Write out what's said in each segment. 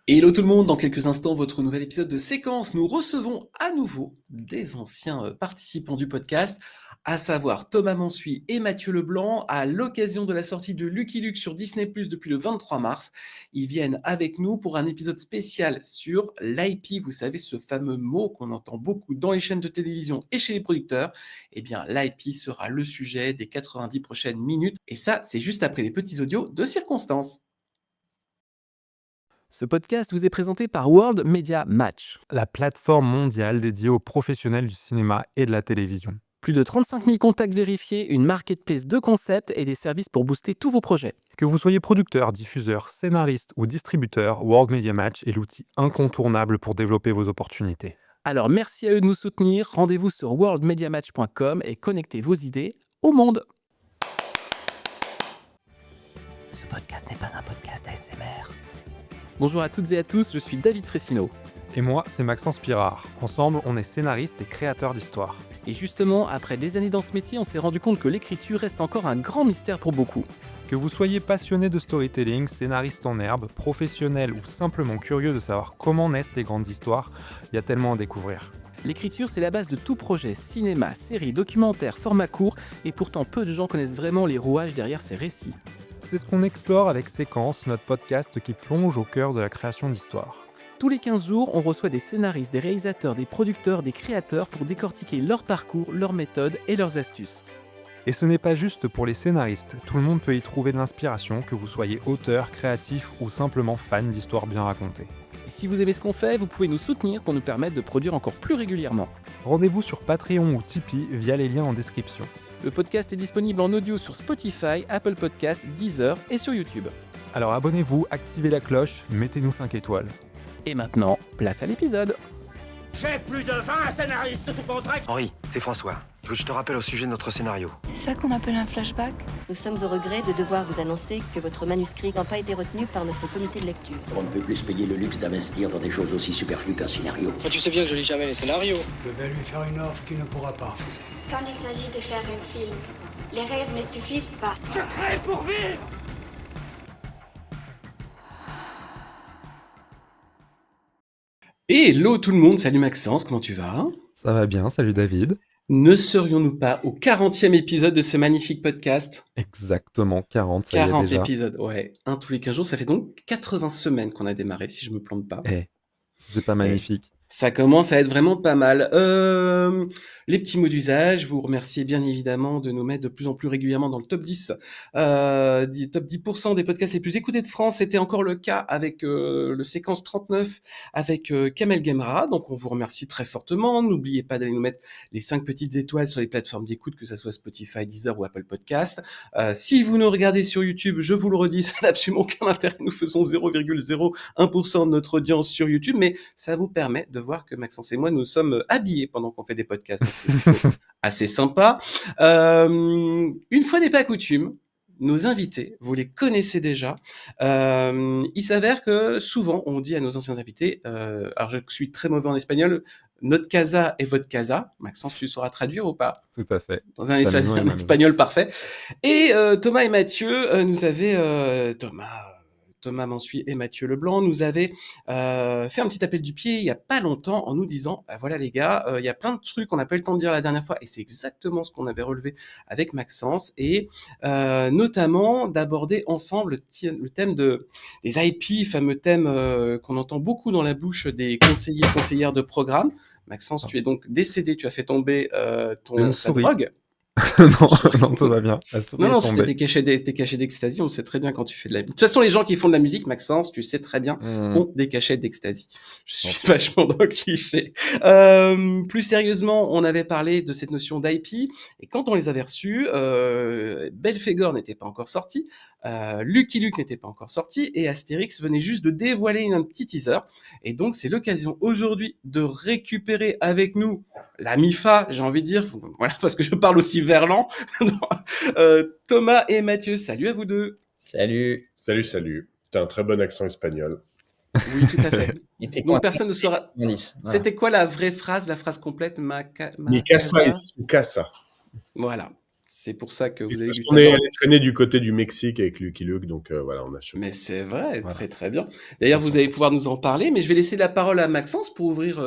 Hello tout le monde, dans quelques instants, votre nouvel épisode de Séquence. Nous recevons à nouveau des anciens participants du podcast, à savoir Thomas Mansuy et Mathieu Leblanc, à l'occasion de la sortie de Lucky Luke sur Disney+ depuis le 23 mars. Ils viennent avec nous pour un épisode spécial sur l'IP, vous savez, ce fameux mot qu'on entend beaucoup dans les chaînes de télévision et chez les producteurs. Eh bien, l'IP sera le sujet des 90 prochaines minutes, et ça, c'est juste après les petits audios de circonstance. Ce podcast vous est présenté par World Media Match. La plateforme mondiale dédiée aux professionnels du cinéma et de la télévision. Plus de 35 000 contacts vérifiés, une marketplace de concepts et des services pour booster tous vos projets. Que vous soyez producteur, diffuseur, scénariste ou distributeur, World Media Match est l'outil incontournable pour développer vos opportunités. Alors merci à eux de nous soutenir, rendez-vous sur worldmediamatch.com et connectez vos idées au monde. Ce podcast n'est pas un podcast ASMR. Bonjour à toutes et à tous, je suis David Fressineau. Et moi, c'est Maxence Pirard. Ensemble, on est scénariste et créateur d'histoires. Et justement, après des années dans ce métier, on s'est rendu compte que l'écriture reste encore un grand mystère pour beaucoup. Que vous soyez passionné de storytelling, scénariste en herbe, professionnel ou simplement curieux de savoir comment naissent les grandes histoires, il y a tellement à découvrir. L'écriture, c'est la base de tout projet, cinéma, série, documentaire, format court, et pourtant peu de gens connaissent vraiment les rouages derrière ces récits. C'est ce qu'on explore avec Séquence, notre podcast qui plonge au cœur de la création d'histoires. Tous les 15 jours, on reçoit des scénaristes, des réalisateurs, des producteurs, des créateurs pour décortiquer leur parcours, leurs méthodes et leurs astuces. Et ce n'est pas juste pour les scénaristes, tout le monde peut y trouver de l'inspiration, que vous soyez auteur, créatif ou simplement fan d'histoires bien racontées. Et si vous aimez ce qu'on fait, vous pouvez nous soutenir pour nous permettre de produire encore plus régulièrement. Rendez-vous sur Patreon ou Tipeee via les liens en description. Le podcast est disponible en audio sur Spotify, Apple Podcasts, Deezer et sur YouTube. Alors abonnez-vous, activez la cloche, mettez-nous 5 étoiles. Et maintenant, place à l'épisode. J'ai plus de 20 scénaristes sous contrat. Henri, c'est François. Écoute, je te rappelle au sujet de notre scénario. C'est ça qu'on appelle un flashback? Nous sommes au regret de devoir vous annoncer que votre manuscrit n'a pas été retenu par notre comité de lecture. On ne peut plus se payer le luxe d'investir dans des choses aussi superflues qu'un scénario. Toi, tu sais bien que je lis jamais les scénarios. Je vais lui faire une offre qu'il ne pourra pas refuser. Quand il s'agit de faire un film, les rêves ne suffisent pas. Je crée pour vivre. Hello tout le monde, salut Maxence, comment tu vas ? Ça va bien, salut David. Ne serions-nous pas au 40e épisode de ce magnifique podcast ? Exactement, 40, ça y est 40 déjà. épisodes, ouais, un tous les 15 jours, ça fait donc 80 semaines qu'on a démarré, si je me plante pas. C'est pas magnifique. Ça commence à être vraiment pas mal. Les petits mots d'usage, vous remerciez bien évidemment de nous mettre de plus en plus régulièrement dans le top 10, top 10% des podcasts les plus écoutés de France. C'était encore le cas avec le séquence 39 avec Kamel Gemra. Donc on vous remercie très fortement. N'oubliez pas d'aller nous mettre les 5 petites étoiles sur les plateformes d'écoute, que ça soit Spotify, Deezer ou Apple Podcast. Si vous nous regardez sur YouTube, je vous le redis, ça n'a absolument aucun intérêt. Nous faisons 0,01% de notre audience sur YouTube, mais ça vous permet de voir que Maxence et moi, nous sommes habillés pendant qu'on fait des podcasts. Donc c'est plutôt assez sympa. Une fois n'est pas coutume, nos invités, vous les connaissez déjà. Il s'avère que souvent, on dit à nos anciens invités, alors je suis très mauvais en espagnol, notre casa est votre casa. Maxence, tu sauras traduire ou pas ? Tout à fait. Dans un espagnol parfait. Et Thomas et Mathieu nous avaient... Thomas Mansuy et Mathieu Leblanc nous avaient fait un petit appel du pied il y a pas longtemps en nous disant voilà les gars, il y a plein de trucs qu'on n'a pas eu le temps de dire la dernière fois et c'est exactement ce qu'on avait relevé avec Maxence et notamment d'aborder ensemble le thème des IP, fameux thème qu'on entend beaucoup dans la bouche des conseillers et conseillères de programme. Maxence, tu es donc décédé, tu as fait tomber ta drogue. non, tout va bien. Non, c'était tes cachets d'ecstasy, on sait très bien quand tu fais de la musique. De toute façon, les gens qui font de la musique, Maxence, tu sais très bien, ont des cachets d'ecstasy. Je suis vachement dans le cliché. Plus sérieusement, on avait parlé de cette notion d'IP, et quand on les avait reçus, Belphégor n'était pas encore sorti, Lucky Luke n'était pas encore sorti, et Astérix venait juste de dévoiler un petit teaser. Et donc, c'est l'occasion aujourd'hui de récupérer avec nous la MIFA, j'ai envie de dire, voilà, parce que je parle aussi verlan. Thomas et Mathieu, salut à vous deux. Salut. Salut. T'as un très bon accent espagnol. Oui, tout à fait. Donc personne ne saura. Voilà. C'était quoi la vraie phrase, la phrase complète? Mi casa es su casa. Voilà. C'est pour ça que vous avez Parce du qu'on est talent. allé traîner du côté du Mexique avec Lucky Luke, donc voilà, on a chopé. Mais c'est vrai, Voilà. très très bien. D'ailleurs, vous allez pouvoir nous en parler, mais je vais laisser la parole à Maxence pour ouvrir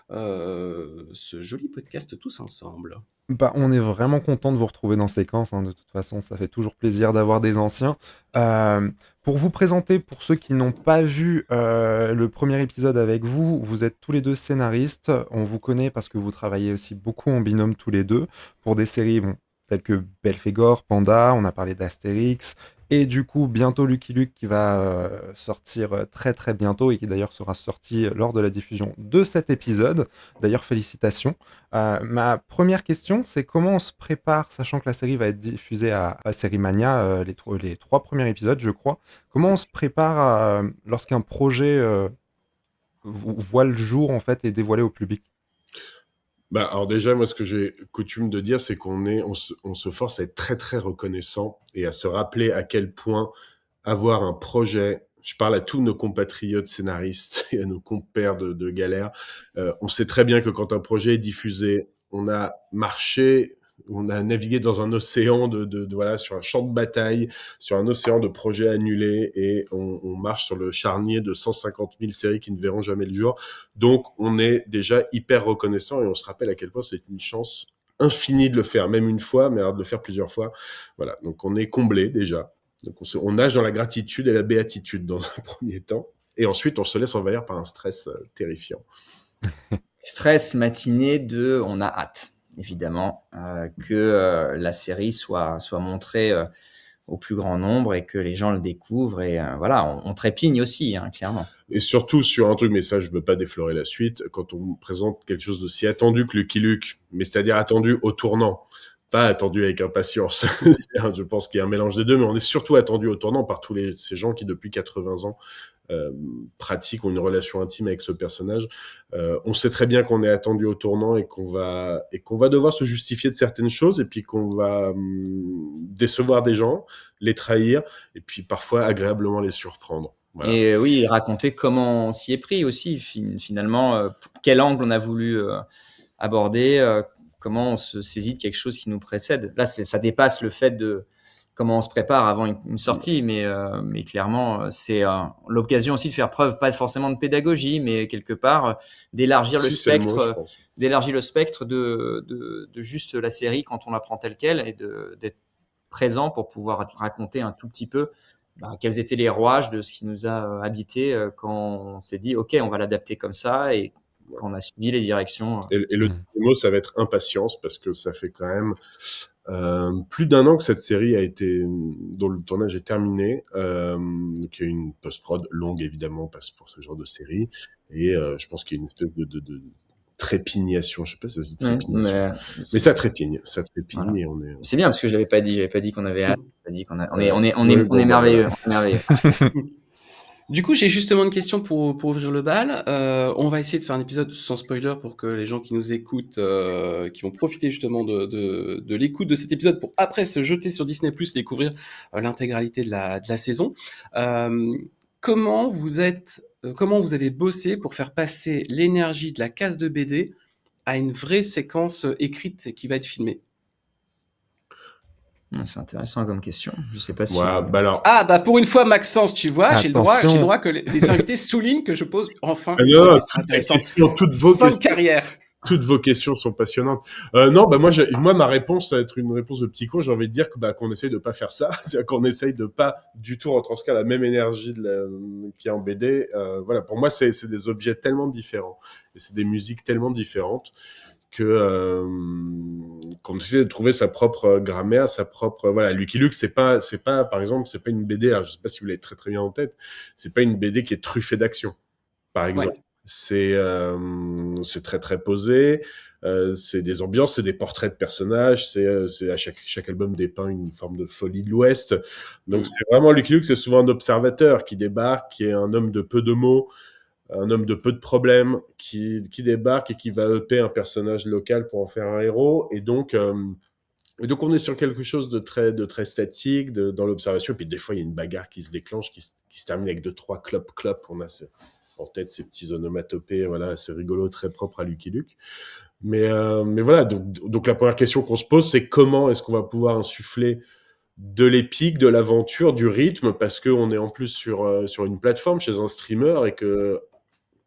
ce joli podcast tous ensemble. Bah, on est vraiment content de vous retrouver dans Séquence, hein, de toute façon, ça fait toujours plaisir d'avoir des anciens. Pour vous présenter, pour ceux qui n'ont pas vu le premier épisode avec vous, vous êtes tous les deux scénaristes, on vous connaît parce que vous travaillez aussi beaucoup en binôme tous les deux, pour des séries telles que Belphégor, Panda, on a parlé d'Astérix, et du coup bientôt Lucky Luke qui va sortir très très bientôt, et qui d'ailleurs sera sorti lors de la diffusion de cet épisode. D'ailleurs félicitations. Ma première question, c'est comment on se prépare, sachant que la série va être diffusée à Série Mania, les 3 premiers épisodes, je crois. Comment on se prépare lorsqu'un projet voit le jour, en fait, et est dévoilé au public? Bah, alors déjà, moi, ce que j'ai coutume de dire, c'est on se force à être très, très reconnaissant et à se rappeler à quel point avoir un projet, je parle à tous nos compatriotes scénaristes et à nos compères de galère, on sait très bien que quand un projet est diffusé, on a marché, on a navigué dans un océan voilà, sur un champ de bataille, sur un océan de projets annulés, et on marche sur le charnier de 150 000 séries qui ne verront jamais le jour. Donc, on est déjà hyper reconnaissant et on se rappelle à quel point c'est une chance infinie de le faire, même une fois, mais alors de le faire plusieurs fois. Voilà. Donc, on est comblé déjà. Donc, on nage dans la gratitude et la béatitude dans un premier temps. Et ensuite, on se laisse envahir par un stress terrifiant. Stress matinée de on a hâte, évidemment, que la série soit montrée au plus grand nombre et que les gens le découvrent. Et voilà, on trépigne aussi, hein, clairement. Et surtout sur un truc, mais ça, je veux pas déflorer la suite, quand on présente quelque chose d'aussi attendu que Lucky Luke, mais c'est-à-dire attendu au tournant, pas attendu avec impatience. Je pense qu'il y a un mélange des deux, mais on est surtout attendu au tournant par tous ces gens qui, depuis 80 ans, pratiquent, ont une relation intime avec ce personnage. On sait très bien qu'on est attendu au tournant et qu'on va devoir se justifier de certaines choses, et puis qu'on va décevoir des gens, les trahir, et puis parfois agréablement les surprendre. Voilà. Et oui, raconter comment on s'y est pris aussi, finalement, quel angle on a voulu aborder, comment on se saisit de quelque chose qui nous précède. Là, ça dépasse le fait de comment on se prépare avant une sortie, mais clairement, c'est l'occasion aussi de faire preuve, pas forcément de pédagogie, mais quelque part d'élargir le spectre, de juste la série quand on la prend telle quelle, et d'être présent pour pouvoir raconter un tout petit peu quels étaient les rouages de ce qui nous a habité quand on s'est dit ok, on va l'adapter comme ça, et quand on a suivi les directions. Et le mot, ça va être impatience, parce que ça fait quand même plus d'un an que cette série dont le tournage est terminé, qu'il y a une post-prod longue, évidemment, pour ce genre de série, et je pense qu'il y a une espèce de trépignation, je sais pas si ça se dit trépignation, mais ça trépigne, voilà. Et on est... C'est bien, parce que j'avais pas dit qu'on avait hâte, on est merveilleux, on est merveilleux. Du coup, j'ai justement une question pour ouvrir le bal. On va essayer de faire un épisode sans spoiler pour que les gens qui nous écoutent, qui vont profiter justement de l'écoute de cet épisode pour après se jeter sur Disney+, découvrir l'intégralité de la saison. Comment vous avez bossé pour faire passer l'énergie de la case de BD à une vraie séquence écrite qui va être filmée? C'est intéressant comme question. Je sais pas si. Pour une fois, Maxence, tu vois, j'ai le droit que les invités soulignent que je pose enfin. Toutes vos questions sont passionnantes. Moi, ma réponse, ça va être une réponse de petit con. J'ai envie de dire qu'on essaye de pas faire ça. C'est-à-dire qu'on essaye de pas du tout retranscrire la même énergie qu'il y a en BD. Voilà. Pour moi, c'est des objets tellement différents et c'est des musiques tellement différentes qu'on essaie de trouver sa propre grammaire, sa propre, voilà. Lucky Luke, c'est pas, par exemple, c'est pas une BD, alors je sais pas si vous l'avez très très bien en tête, c'est pas une BD qui est truffée d'action, par exemple. Ouais. C'est très très posé, c'est des ambiances, c'est des portraits de personnages, c'est à chaque album dépeint une forme de folie de l'Ouest. Donc c'est vraiment Lucky Luke, c'est souvent un observateur qui débarque, qui est un homme de peu de mots, un homme de peu de problèmes, qui débarque et qui va upper un personnage local pour en faire un héros. Et donc on est sur quelque chose de très statique dans l'observation. Et puis des fois, il y a une bagarre qui se déclenche, qui se termine avec 2-3 clop. On a en tête ces petits onomatopées, voilà, assez rigolo, très propre à Lucky Luke. Mais voilà, donc la première question qu'on se pose, c'est comment est-ce qu'on va pouvoir insuffler de l'épique, de l'aventure, du rythme, parce qu'on est en plus sur une plateforme chez un streamer et que,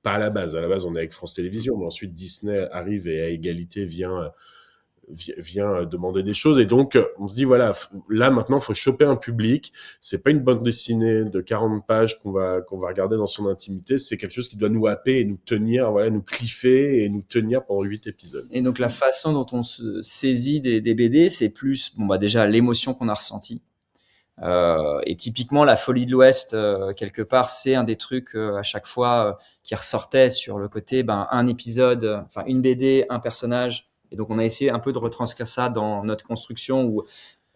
pas à la base on est avec France Télévisions, mais ensuite Disney arrive et à égalité vient demander des choses, et donc on se dit voilà, là maintenant il faut choper un public, c'est pas une bande dessinée de 40 pages qu'on va regarder dans son intimité, c'est quelque chose qui doit nous happer et nous tenir, voilà, nous cliffer et nous tenir pendant 8 épisodes. Et donc la façon dont on se saisit des BD, c'est plus déjà l'émotion qu'on a ressentie. Et typiquement la Folie de l'Ouest, quelque part, c'est un des trucs à chaque fois qui ressortait sur le côté un épisode, enfin une BD, un personnage. Et donc on a essayé un peu de retranscrire ça dans notre construction où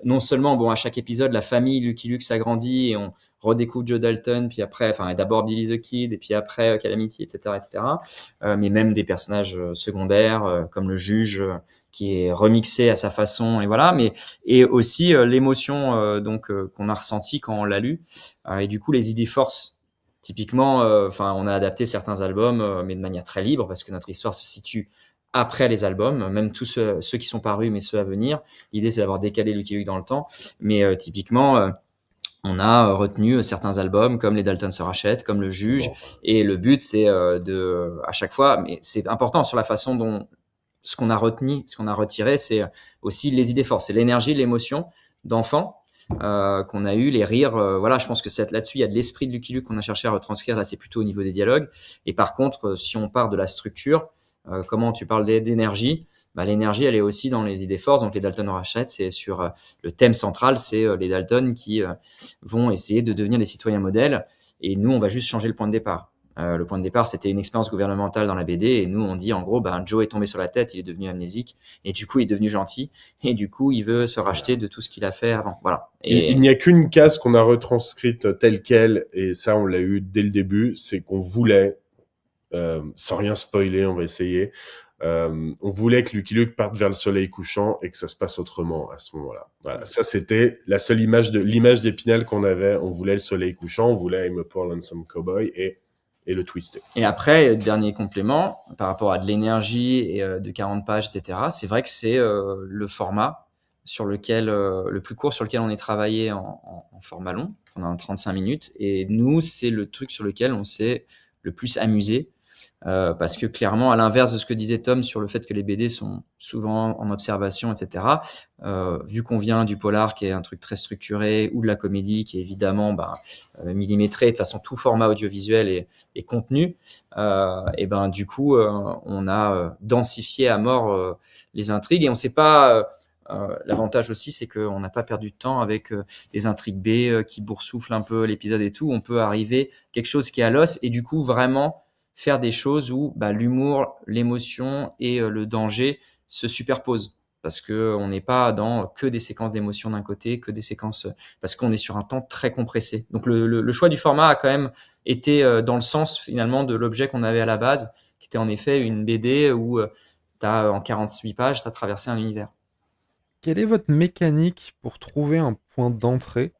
non seulement à chaque épisode la famille Lucky Luke s'agrandit et on redécouvre Joe Dalton, puis après d'abord Billy the Kid et puis après Calamity, etc. Mais même des personnages secondaires comme le juge qui est remixé à sa façon, et voilà, et aussi l'émotion qu'on a ressentie quand on l'a lu, et du coup les idées force. Typiquement, on a adapté certains albums, mais de manière très libre parce que notre histoire se situe après les albums, même tous ceux qui sont parus, mais ceux à venir. L'idée, c'est d'avoir décalé Lucky Luke dans le temps. Mais typiquement, on a retenu certains albums comme Les Dalton se rachètent, comme Le Juge. Et le but, c'est à chaque fois, mais c'est important sur la façon dont ce qu'on a retenu, ce qu'on a retiré, c'est aussi les idées fortes, c'est l'énergie, l'émotion d'enfant qu'on a eu, les rires. Voilà, je pense que là-dessus, il y a de l'esprit de Lucky Luke qu'on a cherché à retranscrire. Là, c'est plutôt au niveau des dialogues. Et par contre, si on part de la structure, comment tu parles d'énergie, l'énergie elle est aussi dans les idées forces. Donc les Dalton rachètent, c'est sur le thème central, c'est les Dalton qui vont essayer de devenir des citoyens modèles, et nous on va juste changer le point de départ. Le point de départ, c'était une expérience gouvernementale dans la BD, et nous on dit en gros Joe est tombé sur la tête, il est devenu amnésique, et du coup il est devenu gentil, et du coup il veut se racheter de tout ce qu'il a fait avant. Voilà. Et il n'y a qu'une case qu'on a retranscrite telle quelle, et ça on l'a eu dès le début, c'est qu'on voulait, sans rien spoiler, on va essayer. On voulait que Lucky Luke parte vers le soleil couchant et que ça se passe autrement à ce moment-là. Voilà, ça c'était la seule l'image d'Épinal qu'on avait. On voulait le soleil couchant, on voulait I'm a Poor Lonesome Cowboy et le twister. Et après, dernier complément, par rapport à de l'énergie et de 40 pages, etc., c'est vrai que c'est le format sur lequel, le plus court sur lequel on est travaillé en format long, pendant 35 minutes. Et nous, c'est le truc sur lequel on s'est le plus amusé. Parce que clairement, à l'inverse de ce que disait Tom sur le fait que les BD sont souvent en observation, etc., vu qu'on vient du polar qui est un truc très structuré, ou de la comédie qui est évidemment millimétrée, de toute façon tout format audiovisuel est contenu, et du coup on a densifié à mort les intrigues, et on sait pas... l'avantage aussi, c'est qu'on n'a pas perdu de temps avec des intrigues B qui boursouflent un peu l'épisode et tout. On peut arriver quelque chose qui est à l'os, et du coup vraiment faire des choses où l'humour, l'émotion et le danger se superposent, parce que on n'est pas dans que des séquences d'émotion d'un côté, que des séquences, parce qu'on est sur un temps très compressé. Donc le choix du format a quand même été dans le sens finalement de l'objet qu'on avait à la base, qui était en effet une BD où en 48 pages, tu as traversé un univers. Quelle est votre mécanique pour trouver un point d'entrée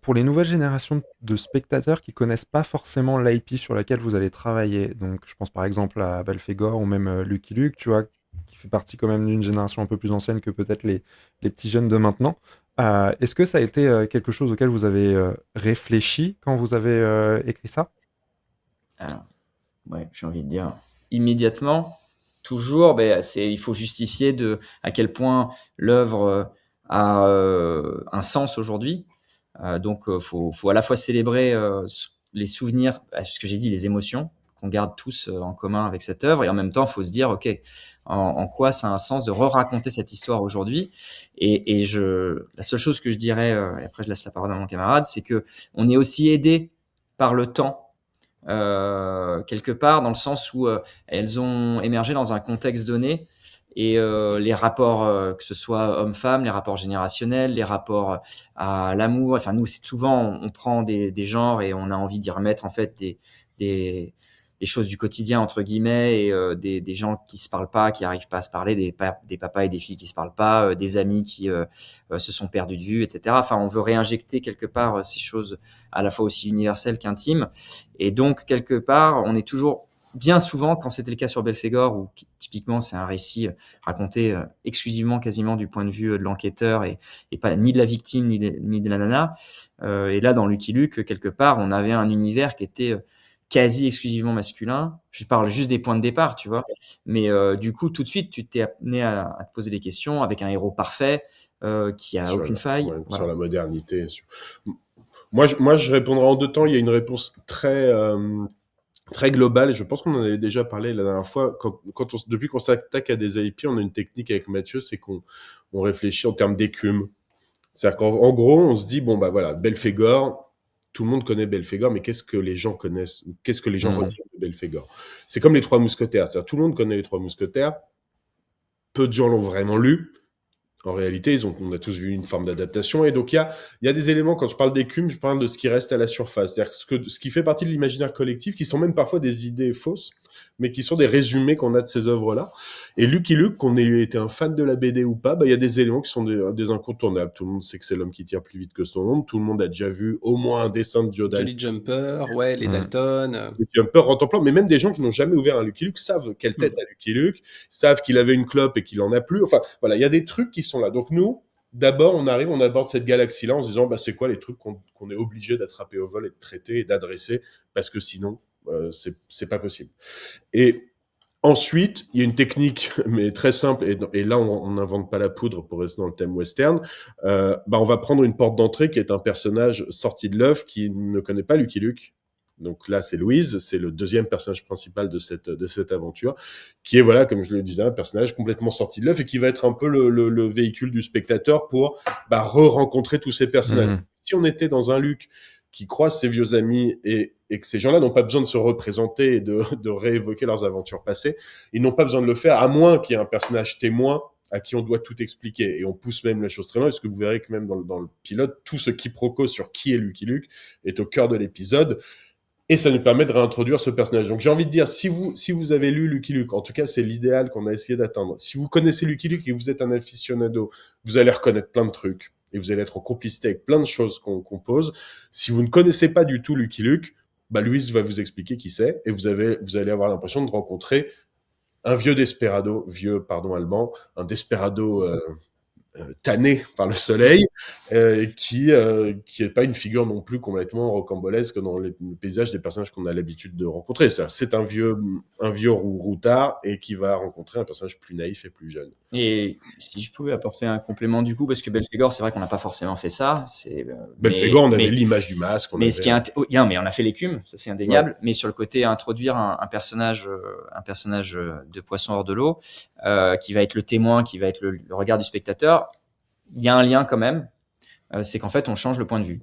pour les nouvelles générations de spectateurs qui connaissent pas forcément l'IP sur laquelle vous allez travailler? Donc je pense par exemple à Belphégor ou même Lucky Luke, tu vois, qui fait partie quand même d'une génération un peu plus ancienne que peut-être les petits jeunes de maintenant. Est-ce que ça a été quelque chose auquel vous avez réfléchi quand vous avez écrit ça? Alors, ouais, j'ai envie de dire immédiatement, toujours, il faut justifier à quel point l'œuvre a un sens aujourd'hui. Donc, faut à la fois célébrer les souvenirs, ce que j'ai dit, les émotions qu'on garde tous en commun avec cette œuvre, et en même temps, faut se dire, ok, en quoi ça a un sens de re-raconter cette histoire aujourd'hui. Et la seule chose que je dirais, et après je laisse la parole à mon camarade, c'est que on est aussi aidé par le temps. Quelque part, dans le sens où elles ont émergé dans un contexte donné, et les rapports, que ce soit homme-femme, les rapports générationnels, les rapports à l'amour, enfin nous c'est souvent on prend des genres et on a envie d'y remettre en fait des choses du quotidien entre guillemets et des gens qui se parlent pas, qui arrivent pas à se parler, des papas et des filles qui se parlent pas, des amis qui se sont perdus de vue, etc. Enfin, on veut réinjecter quelque part ces choses à la fois aussi universelles qu'intimes. Et donc quelque part, on est toujours bien souvent, quand c'était le cas sur Belphégor, où typiquement c'est un récit raconté exclusivement quasiment du point de vue de l'enquêteur et pas ni de la victime ni de la nana. Et là, dans Lucky Luke, quelque part, on avait un univers qui était quasi exclusivement masculin. Je parle juste des points de départ, tu vois. Mais du coup, tout de suite, tu t'es amené à te poser des questions avec un héros parfait qui a aucune faille. Ouais, voilà. Sur la modernité. Moi, je répondrai en 2 temps. Il y a une réponse très global, et je pense qu'on en avait déjà parlé la dernière fois. Depuis qu'on s'attaque à des IP, on a une technique avec Mathieu, c'est qu'on réfléchit en termes d'écume. C'est-à-dire qu'en gros, on se dit, bon, bah voilà, Belphégor, tout le monde connaît Belphégor, mais qu'est-ce que les gens connaissent, qu'est-ce que les gens retiennent de Belphégor? C'est comme les Trois Mousquetaires. C'est-à-dire, tout le monde connaît les Trois Mousquetaires. Peu de gens l'ont vraiment lu. En réalité, on a tous vu une forme d'adaptation. Et donc, il y a des éléments, quand je parle d'écume, je parle de ce qui reste à la surface. C'est-à-dire ce qui fait partie de l'imaginaire collectif, qui sont même parfois des idées fausses, mais qui sont des résumés qu'on a de ces œuvres-là. Et Lucky Luke, qu'on ait été un fan de la BD ou pas, il y a des éléments qui sont des incontournables. Tout le monde sait que c'est l'homme qui tire plus vite que son ombre. Tout le monde a déjà vu au moins un dessin de Joe Dalton. Jolly Jumper, ouais, les Dalton. Les Jumper rentrent en plan, mais même des gens qui n'ont jamais ouvert un Lucky Luke savent quelle tête a Lucky Luke, savent qu'il avait une clope et qu'il en a plus. Enfin, voilà, il y a des trucs qui sont là. Donc nous, d'abord, on aborde cette galaxie-là en se disant, c'est quoi les trucs qu'on est obligé d'attraper au vol et de traiter et d'adresser, parce que sinon, c'est pas possible. Et ensuite, il y a une technique, mais très simple, et là, on n'invente pas la poudre pour rester dans le thème western. On va prendre une porte d'entrée qui est un personnage sorti de l'œuf qui ne connaît pas Lucky Luke. Donc là, c'est Louise, c'est le deuxième personnage principal de cette aventure, qui est, voilà, comme je le disais, un personnage complètement sorti de l'œuf et qui va être un peu le véhicule du spectateur pour re-rencontrer tous ces personnages. Si on était dans un Luke qui croise ses vieux amis et que ces gens-là n'ont pas besoin de se représenter et de réévoquer leurs aventures passées, ils n'ont pas besoin de le faire, à moins qu'il y ait un personnage témoin à qui on doit tout expliquer. Et on pousse même la chose très loin, parce que vous verrez que même dans le pilote, tout ce quiproquo sur qui est Lucky Luke est au cœur de l'épisode. Et ça nous permet de réintroduire ce personnage. Donc j'ai envie de dire, si vous avez lu Lucky Luke, en tout cas c'est l'idéal qu'on a essayé d'atteindre. Si vous connaissez Lucky Luke et que vous êtes un aficionado, vous allez reconnaître plein de trucs et vous allez être en complicité avec plein de choses qu'on pose. Si vous ne connaissez pas du tout Lucky Luke, Louise va vous expliquer qui c'est et vous allez avoir l'impression de rencontrer un vieux desperado, allemand, un desperado tanné par le soleil, qui est pas une figure non plus complètement rocambolesque dans le paysage des personnages qu'on a l'habitude de rencontrer. C'est un vieux routard et qui va rencontrer un personnage plus naïf et plus jeune. Et si je pouvais apporter un complément du coup, parce que Belphégor, c'est vrai qu'on n'a pas forcément fait ça. Belphégor, on avait l'image du masque. Mais on a fait l'écume, ça c'est indéniable. Ouais. Mais sur le côté introduire un personnage de poisson hors de l'eau, qui va être le témoin, qui va être le regard du spectateur. Il y a un lien quand même, c'est qu'en fait on change le point de vue.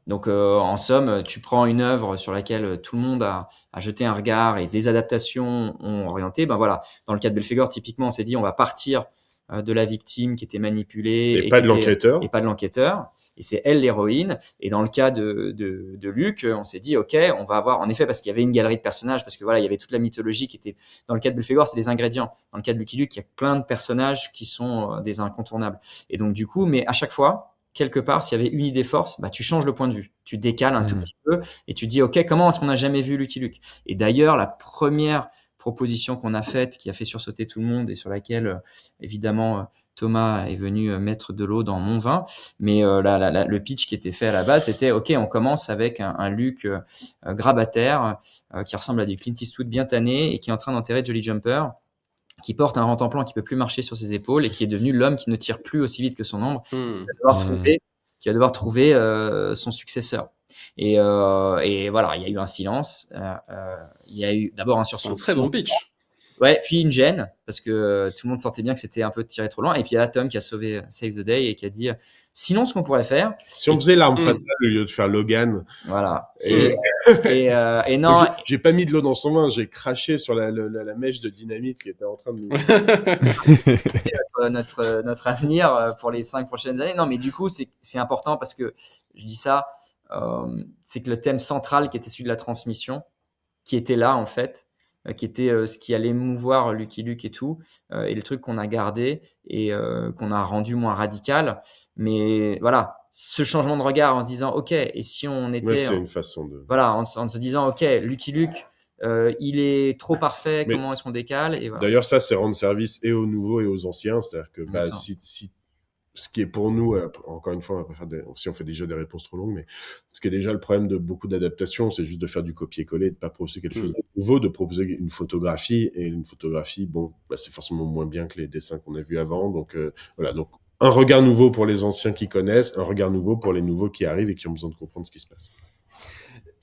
Donc en somme, tu prends une œuvre sur laquelle tout le monde a jeté un regard et des adaptations ont orienté. Voilà, dans le cas de Belphégor, typiquement, on s'est dit on va partir de la victime qui était manipulée et pas de l'enquêteur. Et pas de l'enquêteur. Et c'est elle l'héroïne. Et dans le cas de Luc, on s'est dit ok, on va avoir en effet, parce qu'il y avait une galerie de personnages, parce que voilà, il y avait toute la mythologie qui était dans le cas de Belphégor, c'est des ingrédients. Dans le cas de Lucky Luke, il y a plein de personnages qui sont des incontournables. Et donc du coup, mais à chaque fois, quelque part, s'il y avait une idée force, tu changes le point de vue. Tu décales un tout petit peu et tu dis, OK, comment est-ce qu'on n'a jamais vu Lucky Luke? Et d'ailleurs, la première proposition qu'on a faite, qui a fait sursauter tout le monde et sur laquelle, évidemment, Thomas est venu mettre de l'eau dans mon vin. Mais le pitch qui était fait à la base, c'était, OK, on commence avec un Luke grabataire qui ressemble à du Clint Eastwood bien tanné et qui est en train d'enterrer Jolly Jumper, qui porte un rentemplant qui peut plus marcher sur ses épaules et qui est devenu l'homme qui ne tire plus aussi vite que son ombre, qui va devoir trouver son successeur. Et voilà, il y a eu un silence. Il y a eu d'abord un sursaut. Un très bon pitch. Ouais, puis une gêne, parce que tout le monde sentait bien que c'était un peu tiré trop loin. Et puis il y a Tom qui a sauvé Save the Day et qui a dit sinon, ce qu'on pourrait faire. Si on faisait l'arme fatale au lieu de faire Logan. Voilà. Et non. J'ai pas mis de l'eau dans son vin, j'ai craché sur la mèche de dynamite qui était en train de notre avenir pour les 5 prochaines années. Non, mais du coup, c'est important parce que je dis ça, c'est que le thème central qui était celui de la transmission, qui étaient là, en fait, qui était ce qui allait mouvoir Lucky Luke et tout, et le truc qu'on a gardé et qu'on a rendu moins radical. Mais voilà, ce changement de regard en se disant, OK, et si on était... c'est une façon de... Voilà, en se disant, OK, Lucky Luke, il est trop parfait, Mais comment est-ce qu'on décale et voilà. D'ailleurs, ça, c'est rendre service et aux nouveaux et aux anciens. C'est-à-dire que Exactement. si ce qui est pour nous, encore une fois, on va pas faire si on fait déjà des réponses trop longues, mais ce qui est déjà le problème de beaucoup d'adaptations, c'est juste de faire du copier-coller, de pas proposer quelque chose de nouveau, de proposer une photographie. Et une photographie, bon, c'est forcément moins bien que les dessins qu'on a vus avant. Donc voilà, donc un regard nouveau pour les anciens qui connaissent, un regard nouveau pour les nouveaux qui arrivent et qui ont besoin de comprendre ce qui se passe.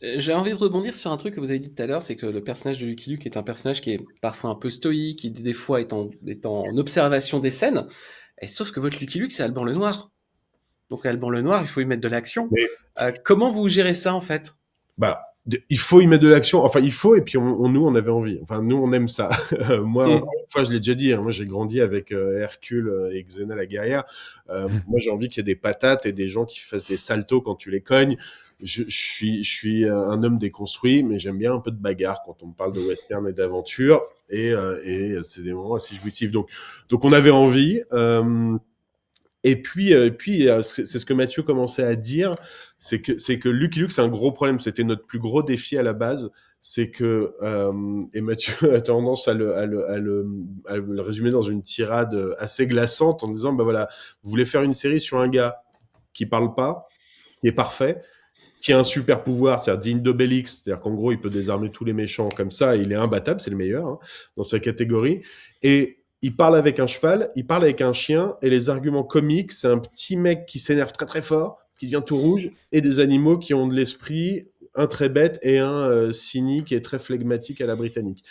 J'ai envie de rebondir sur un truc que vous avez dit tout à l'heure, c'est que le personnage de Lucky Luke est un personnage qui est parfois un peu stoïque, qui des fois est en observation des scènes. Et sauf que votre Lucky Luke, c'est Alban Lenoir. Donc Alban Lenoir, il faut y mettre de l'action. Mais comment vous gérez ça en fait? Il faut y mettre de l'action. Enfin, il faut, et puis nous, on avait envie. Enfin, nous, on aime ça. Moi, encore une fois, je l'ai déjà dit, hein, moi, j'ai grandi avec Hercule et Xena la guerrière. Moi, j'ai envie qu'il y ait des patates et des gens qui fassent des saltos quand tu les cognes. Je suis un homme déconstruit, mais j'aime bien un peu de bagarre quand on me parle de western et d'aventure. Et c'est des moments assez jouissifs. Donc on avait envie. Et puis c'est ce que Mathieu commençait à dire, c'est que Lucky Luke, c'est un gros problème. C'était notre plus gros défi à la base. C'est que et Mathieu a tendance à le résumer dans une tirade assez glaçante en disant, bah voilà, vous voulez faire une série sur un gars qui parle pas, qui est parfait, qui a un super pouvoir, c'est-à-dire digne d'Obélix, c'est-à-dire qu'en gros, il peut désarmer tous les méchants comme ça, il est imbattable, c'est le meilleur hein, dans sa catégorie. Et il parle avec un cheval, il parle avec un chien, et les arguments comiques, c'est un petit mec qui s'énerve très très fort, qui devient tout rouge, et des animaux qui ont de l'esprit, un très bête et un cynique et très flegmatique à la britannique.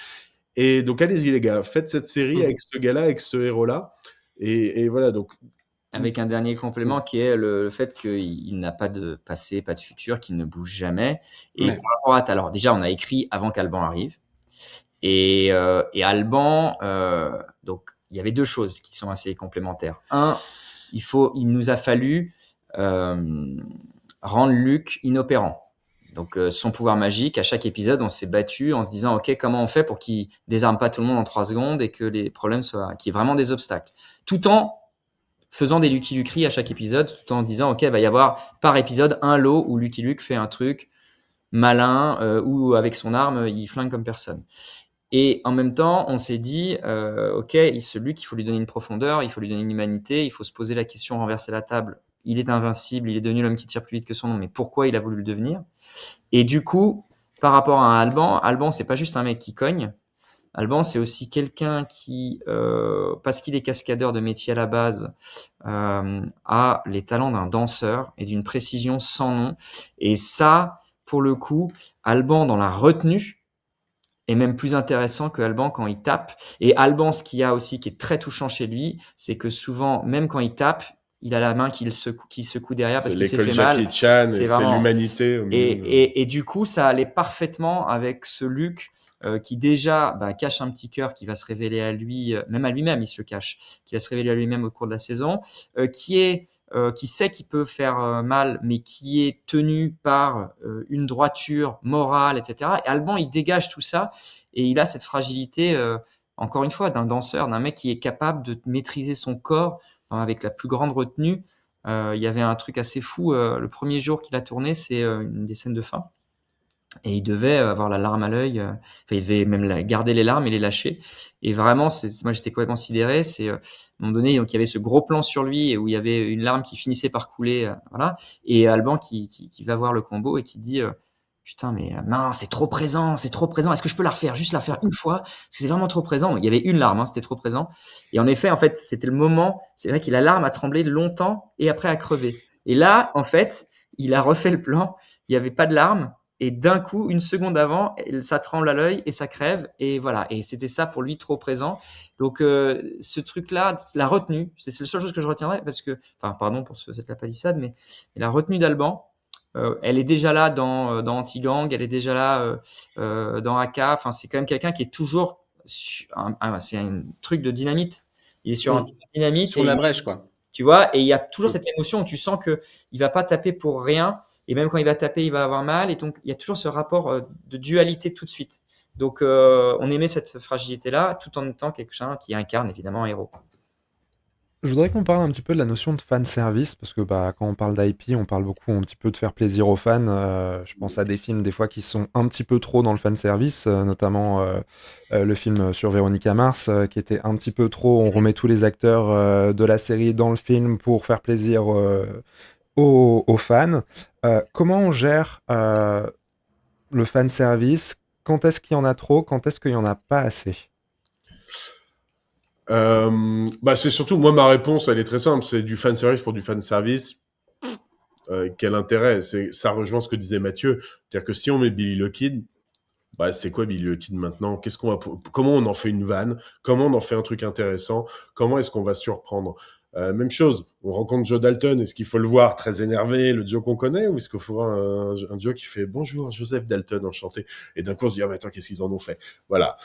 Et donc allez-y les gars, faites cette série avec ce gars-là, avec ce héros-là, et voilà, donc... Avec un dernier complément qui est le fait qu'il n'a pas de passé, pas de futur, qu'il ne bouge jamais. Et par rapport à... Alors déjà, on a écrit avant qu'Alban arrive. Et Alban, donc il y avait deux choses qui sont assez complémentaires. Un, il nous a fallu rendre Luke inopérant. Donc son pouvoir magique, à chaque épisode, on s'est battu en se disant ok, comment on fait pour qu'il désarme pas tout le monde en 3 secondes et que les problèmes soient, qu'il y ait vraiment des obstacles, tout en faisant des Lucky Lukeries à chaque épisode, tout en disant ok, il va y avoir par épisode un lot où Lucky Luke fait un truc malin ou avec son arme il flingue comme personne. Et en même temps, on s'est dit, ok, Luke, il faut lui donner une profondeur, il faut lui donner une humanité, il faut se poser la question, renverser la table. Il est invincible, il est devenu l'homme qui tire plus vite que son nom, mais pourquoi il a voulu le devenir? Et du coup, par rapport à Alban, c'est pas juste un mec qui cogne. Alban, c'est aussi quelqu'un qui, parce qu'il est cascadeur de métier à la base, a les talents d'un danseur et d'une précision sans nom. Et ça, pour le coup, Alban, dans la retenue, est même plus intéressant que Alban quand il tape. Et Alban, ce qu'il y a aussi qui est très touchant chez lui, c'est que souvent, même quand il tape, il a la main qui secoue derrière parce qu'il s'est fait mal. Jackie Chan, c'est l'humanité. Et du coup, ça allait parfaitement avec ce Luke qui déjà cache un petit cœur qui va se révéler à lui, même à lui-même, il se le cache, qui va se révéler à lui-même au cours de la saison, qui sait qu'il peut faire mal, mais qui est tenu par une droiture morale, etc. Et Alban, il dégage tout ça et il a cette fragilité, encore une fois, d'un danseur, d'un mec qui est capable de maîtriser son corps avec la plus grande retenue. Il y avait un truc assez fou. Le premier jour qu'il a tourné, c'est une des scènes de fin. Et il devait avoir la larme à l'œil. Il devait même garder les larmes et les lâcher. Et vraiment, moi, j'étais complètement sidéré. À un moment donné, donc, il y avait ce gros plan sur lui où il y avait une larme qui finissait par couler. Voilà. Et Alban qui va voir le combo et qui dit putain, mais non, c'est trop présent. Est-ce que je peux juste la faire une fois? Parce que c'est vraiment trop présent. Donc, il y avait une larme, c'était trop présent. Et en effet, c'était le moment. C'est vrai que la larme a tremblé longtemps et après a crevé. Et là, en fait, il a refait le plan. Il n'y avait pas de larme. Et d'un coup, une seconde avant, ça tremble à l'œil et ça crève. Et voilà. Et c'était ça pour lui trop présent. Donc, ce truc-là, la retenue, c'est la seule chose que je retiendrai parce que, pardon pour cette lapalissade, mais la retenue d'Alban, elle est déjà là dans Anti-Gang, elle est déjà là dans AK. C'est quand même quelqu'un qui est toujours, c'est un truc de dynamite. Il est sur un truc de dynamite. Sur la brèche, quoi. Tu vois, et il y a toujours cette émotion où tu sens que il va pas taper pour rien. et même quand il va taper, il va avoir mal, et donc il y a toujours ce rapport de dualité tout de suite. Donc on aimait cette fragilité-là, tout en étant quelqu'un qui incarne évidemment un héros. Je voudrais qu'on parle un petit peu de la notion de fan service, parce que quand on parle d'IP, on parle beaucoup un petit peu de faire plaisir aux fans. Je pense à des films des fois qui sont un petit peu trop dans le fan service, notamment le film sur Véronica Mars, qui était un petit peu trop. On remet tous les acteurs de la série dans le film pour faire plaisir aux fans. Comment on gère le fan service? Quand est-ce qu'il y en a trop? Quand est-ce qu'il y en a pas assez? C'est surtout, moi, ma réponse, elle est très simple. C'est du fanservice pour du fanservice. Quel intérêt? Ça rejoint ce que disait Mathieu. C'est-à-dire que si on met Billy the Kid, c'est quoi Billy the Kid maintenant? Comment on en fait une vanne? Comment on en fait un truc intéressant? Comment est-ce qu'on va surprendre? Même chose, on rencontre Joe Dalton, est-ce qu'il faut le voir très énervé, le Joe qu'on connaît, ou est-ce qu'il faut voir un Joe qui fait « Bonjour, Joseph Dalton, enchanté », et d'un coup on se dit « Ah mais attends, qu'est-ce qu'ils en ont fait ?» Voilà.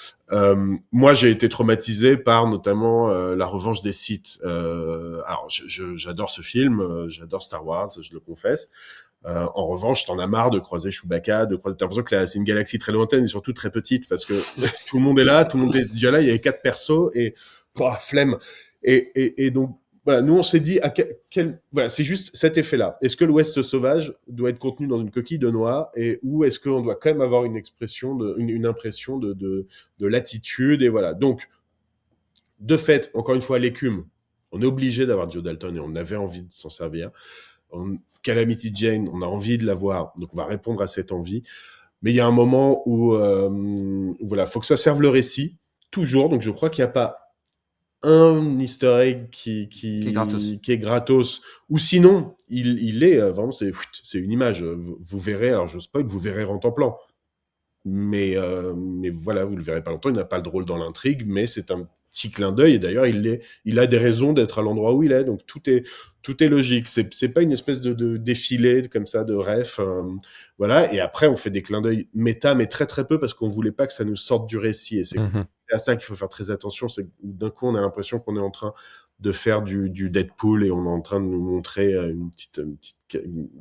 Moi, j'ai été traumatisé par notamment La Revanche des Sith. Alors, j'adore ce film, j'adore Star Wars, je le confesse. En revanche, t'en as marre de croiser Chewbacca, t'as l'impression que c'est une galaxie très lointaine et surtout très petite, parce que tout le monde est là, tout le monde est déjà là, il y avait 4 persos, et flemme. Et donc, voilà, nous on s'est dit voilà, c'est juste cet effet-là. Est-ce que l'Ouest sauvage doit être contenu dans une coquille de noix, ou est-ce qu'on doit quand même avoir une impression de latitude, et voilà. Donc, de fait, encore une fois, l'écume, on est obligé d'avoir Joe Dalton et on avait envie de s'en servir. Calamity Jane, on a envie de l'avoir, donc on va répondre à cette envie. Mais il y a un moment où, voilà, faut que ça serve le récit toujours. Donc je crois qu'il n'y a pas un easter egg qui est gratos, ou sinon il est vraiment, c'est une image. Vous verrez, alors je spoil, vous verrez Rantanplan, mais voilà, vous le verrez pas longtemps. Il n'a pas le rôle dans l'intrigue, mais c'est un petit clin d'œil, et d'ailleurs il a des raisons d'être à l'endroit où il est, donc tout est logique. C'est pas une espèce de défilé comme ça de ref, voilà. Et après on fait des clins d'œil méta, mais très très peu, parce qu'on voulait pas que ça nous sorte du récit, et c'est à ça qu'il faut faire très attention. C'est que d'un coup on a l'impression qu'on est en train de faire du Deadpool, et on est en train de nous montrer une petite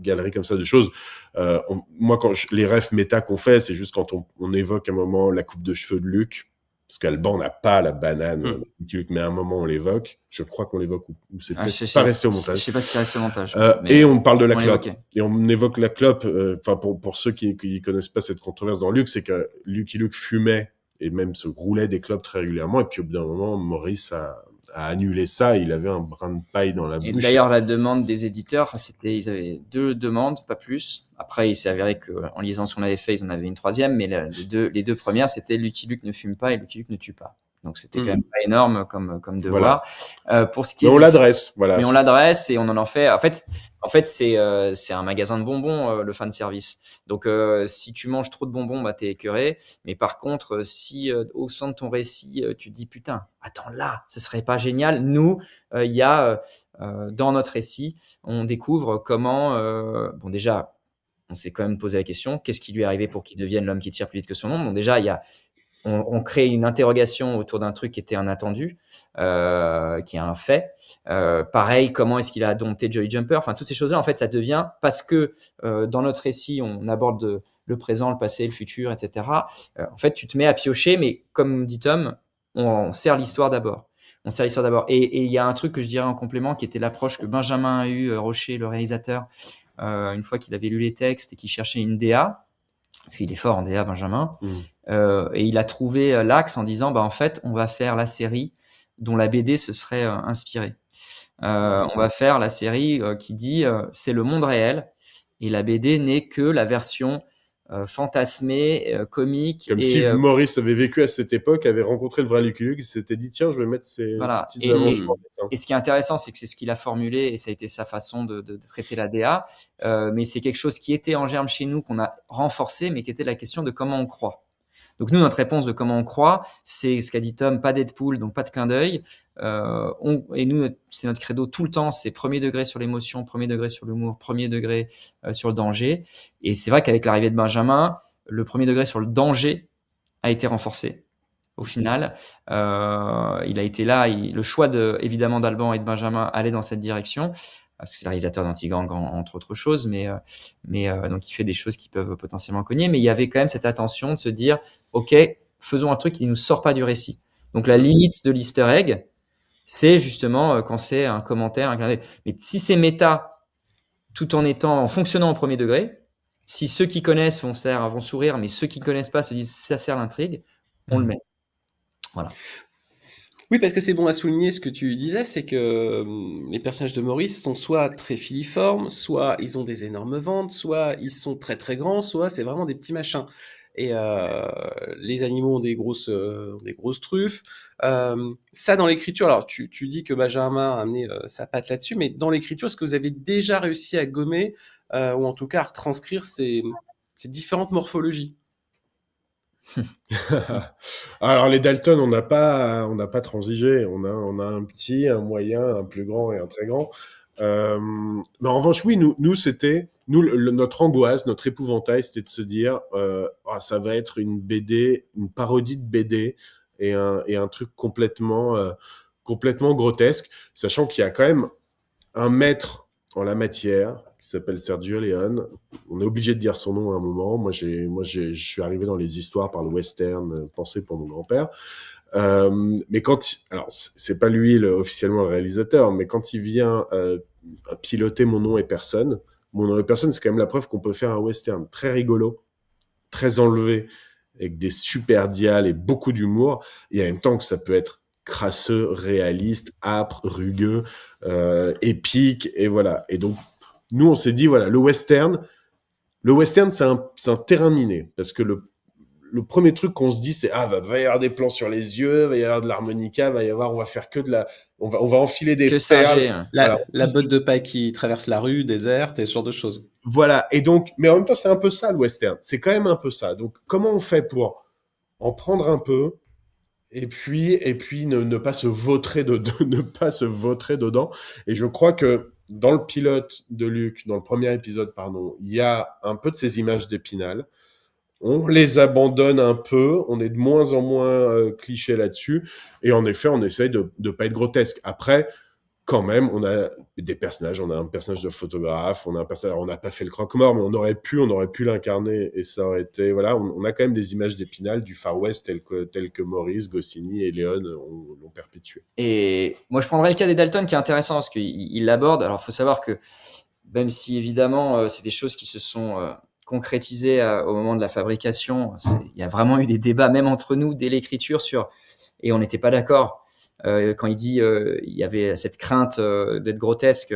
galerie comme ça de choses. Moi, les refs méta qu'on fait, c'est juste quand on évoque un moment la coupe de cheveux de Luke, parce qu'Alban n'a pas la banane, mais à un moment on l'évoque. Je crois qu'on l'évoque, ou c'est peut-être pas resté au montage. Je sais pas si c'est resté au montage. Et on parle de la clope. Et on évoque la clope. Enfin, pour ceux qui connaissent pas cette controverse dans Luke, c'est que Luke fumait et même se roulait des clopes très régulièrement. Et puis au bout d'un moment, Maurice a annulé ça. Il avait un brin de paille dans la bouche. Et d'ailleurs, la demande des éditeurs, ils avaient 2 demandes, pas plus. Après, il s'est avéré qu'en lisant ce qu'on avait fait, ils en avaient une 3e, mais les deux premières, c'était Lucky Luke ne fume pas et Lucky Luke ne tue pas. Donc c'était quand même pas énorme comme devoir. Voilà. Pour ce qui est on l'adresse, voilà. Mais on l'adresse et on en fait. En fait, c'est un magasin de bonbons, le fan service. Donc si tu manges trop de bonbons, t'es écœuré. Mais par contre, si au sein de ton récit, tu te dis putain, attends là, ce serait pas génial. Nous, il y a dans notre récit, on découvre comment. Bon déjà, on s'est quand même posé la question, qu'est-ce qui lui est arrivé pour qu'il devienne l'homme qui tire plus vite que son ombre? Donc déjà, on crée une interrogation autour d'un truc qui était inattendu, qui est un fait. Pareil, comment est-ce qu'il a dompté Jolly Jumper? Enfin, toutes ces choses-là, en fait, ça devient parce que dans notre récit, on aborde le présent, le passé, le futur, etc. En fait, tu te mets à piocher, mais comme dit Tom, on sert l'histoire d'abord. Et il y a un truc que je dirais en complément, qui était l'approche que Benjamin a eu, Rocher, le réalisateur, une fois qu'il avait lu les textes et qu'il cherchait une DA, parce qu'il est fort en DA, Benjamin, et il a trouvé l'axe en disant, en fait, on va faire la série dont la BD se serait inspirée. On va faire la série qui dit, c'est le monde réel, et la BD n'est que la version fantasmée, comique. Comme si Maurice avait vécu à cette époque, avait rencontré le vrai Lucky Luke, il s'était dit, tiens, je vais mettre ces petites aventures. Et ce qui est intéressant, c'est que c'est ce qu'il a formulé, et ça a été sa façon de traiter la DA, mais c'est quelque chose qui était en germe chez nous, qu'on a renforcé, mais qui était la question de comment on croit. Donc nous, notre réponse de comment on croit, c'est ce qu'a dit Tom, pas Deadpool, donc pas de clin d'œil. Et nous, c'est notre credo tout le temps, c'est premier degré sur l'émotion, premier degré sur l'humour, premier degré sur le danger. Et c'est vrai qu'avec l'arrivée de Benjamin, le premier degré sur le danger a été renforcé. Au final, il a été là, le choix évidemment d'Alban et de Benjamin allait dans cette direction. parce que c'est le réalisateur d'Anti-Gang entre autres choses, mais donc il fait des choses qui peuvent potentiellement cogner, mais il y avait quand même cette attention de se dire, ok, faisons un truc qui ne nous sort pas du récit. Donc la limite de l'easter egg, c'est justement quand c'est un commentaire, un clin d'œil. Mais si c'est méta, tout en fonctionnant au premier degré, si ceux qui connaissent vont sourire, mais ceux qui connaissent pas se disent ça sert l'intrigue, on le met. Voilà. Oui, parce que c'est bon à souligner ce que tu disais, c'est que les personnages de Maurice sont soit très filiformes, soit ils ont des énormes ventres, soit ils sont très très grands, soit c'est vraiment des petits machins. Et les animaux ont des grosses truffes. Ça, dans l'écriture, alors tu dis que Benjamin a amené sa patte là-dessus, mais dans l'écriture, est-ce que vous avez déjà réussi à gommer, ou en tout cas à retranscrire ces différentes morphologies? Alors les Dalton, on n'a pas transigé. On a un petit, un moyen, un plus grand et un très grand. Mais en revanche, oui, nous c'était notre angoisse, notre épouvantail, c'était de se dire, ça va être une BD, une parodie de BD et un truc complètement grotesque, sachant qu'il y a quand même un maître en la matière qui s'appelle Sergio Leone. On est obligé de dire son nom à un moment. Moi, je suis arrivé dans les histoires par le western pensé pour mon grand-père. Mais alors c'est pas lui officiellement le réalisateur, mais quand il vient piloter Mon nom et personne, c'est quand même la preuve qu'on peut faire un western très rigolo, très enlevé, avec des super dials et beaucoup d'humour, et en même temps que ça peut être crasseux, réaliste, âpre, rugueux, épique, et voilà. Et donc nous on s'est dit voilà, le western c'est un terrain miné, parce que le premier truc qu'on se dit, c'est va y avoir des plans sur les yeux, va y avoir de l'harmonica, on va faire que on va enfiler des perles. La botte de paille qui traverse la rue, déserte, et ce genre de choses. Voilà. Et donc, mais en même temps, c'est un peu ça, le western. C'est quand même un peu ça. Donc, comment on fait pour en prendre un peu, et puis ne pas se vautrer dedans. Et je crois que dans le pilote de Luc, dans le premier épisode, il y a un peu de ces images d'Épinal. On les abandonne un peu, on est de moins en moins cliché là-dessus, et en effet, on essaye de pas être grotesque. Après, quand même, on a des personnages, on a un personnage de photographe, on n'a pas fait le croque-mort, mais on aurait pu l'incarner, et ça aurait été, voilà, on a quand même des images d'Épinal du Far West telles que Maurice, Goscinny et Léon l'ont perpétué. Et moi, je prendrais le cas des Dalton qui est intéressant, parce qu'il l'aborde. Alors, il faut savoir que, même si évidemment, c'est des choses qui se sont concrétisé au moment de la fabrication. Il y a vraiment eu des débats, même entre nous, dès l'écriture, et on n'était pas d'accord. Quand il dit il y avait cette crainte d'être grotesque,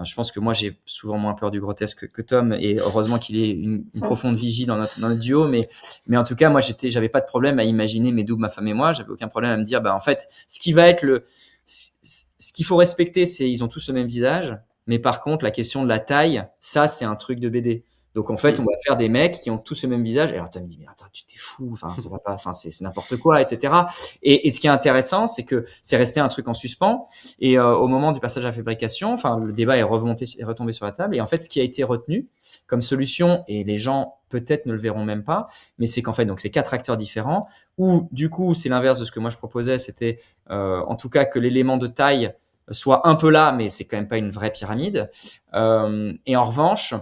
je pense que moi j'ai souvent moins peur du grotesque que Tom, et heureusement qu'il ait une profonde vigie dans notre duo, mais en tout cas moi j'avais pas de problème à imaginer mes doubles, ma femme et moi, j'avais aucun problème à me dire en fait ce qui va être ce qu'il faut respecter, c'est ils ont tous le même visage, mais par contre la question de la taille, ça c'est un truc de BD. Donc en fait, on va faire des mecs qui ont tous le même visage. Et alors tu me dis mais attends, tu t'es fou, ça va pas, c'est n'importe quoi, etc. Et ce qui est intéressant, c'est que c'est resté un truc en suspens. Et au moment du passage à la fabrication, le débat est retombé sur la table. Et en fait, ce qui a été retenu comme solution, et les gens peut-être ne le verront même pas, mais c'est qu'en fait, donc c'est 4 acteurs différents. Ou du coup, c'est l'inverse de ce que moi je proposais. C'était en tout cas que l'élément de taille soit un peu là, mais c'est quand même pas une vraie pyramide. Et en revanche,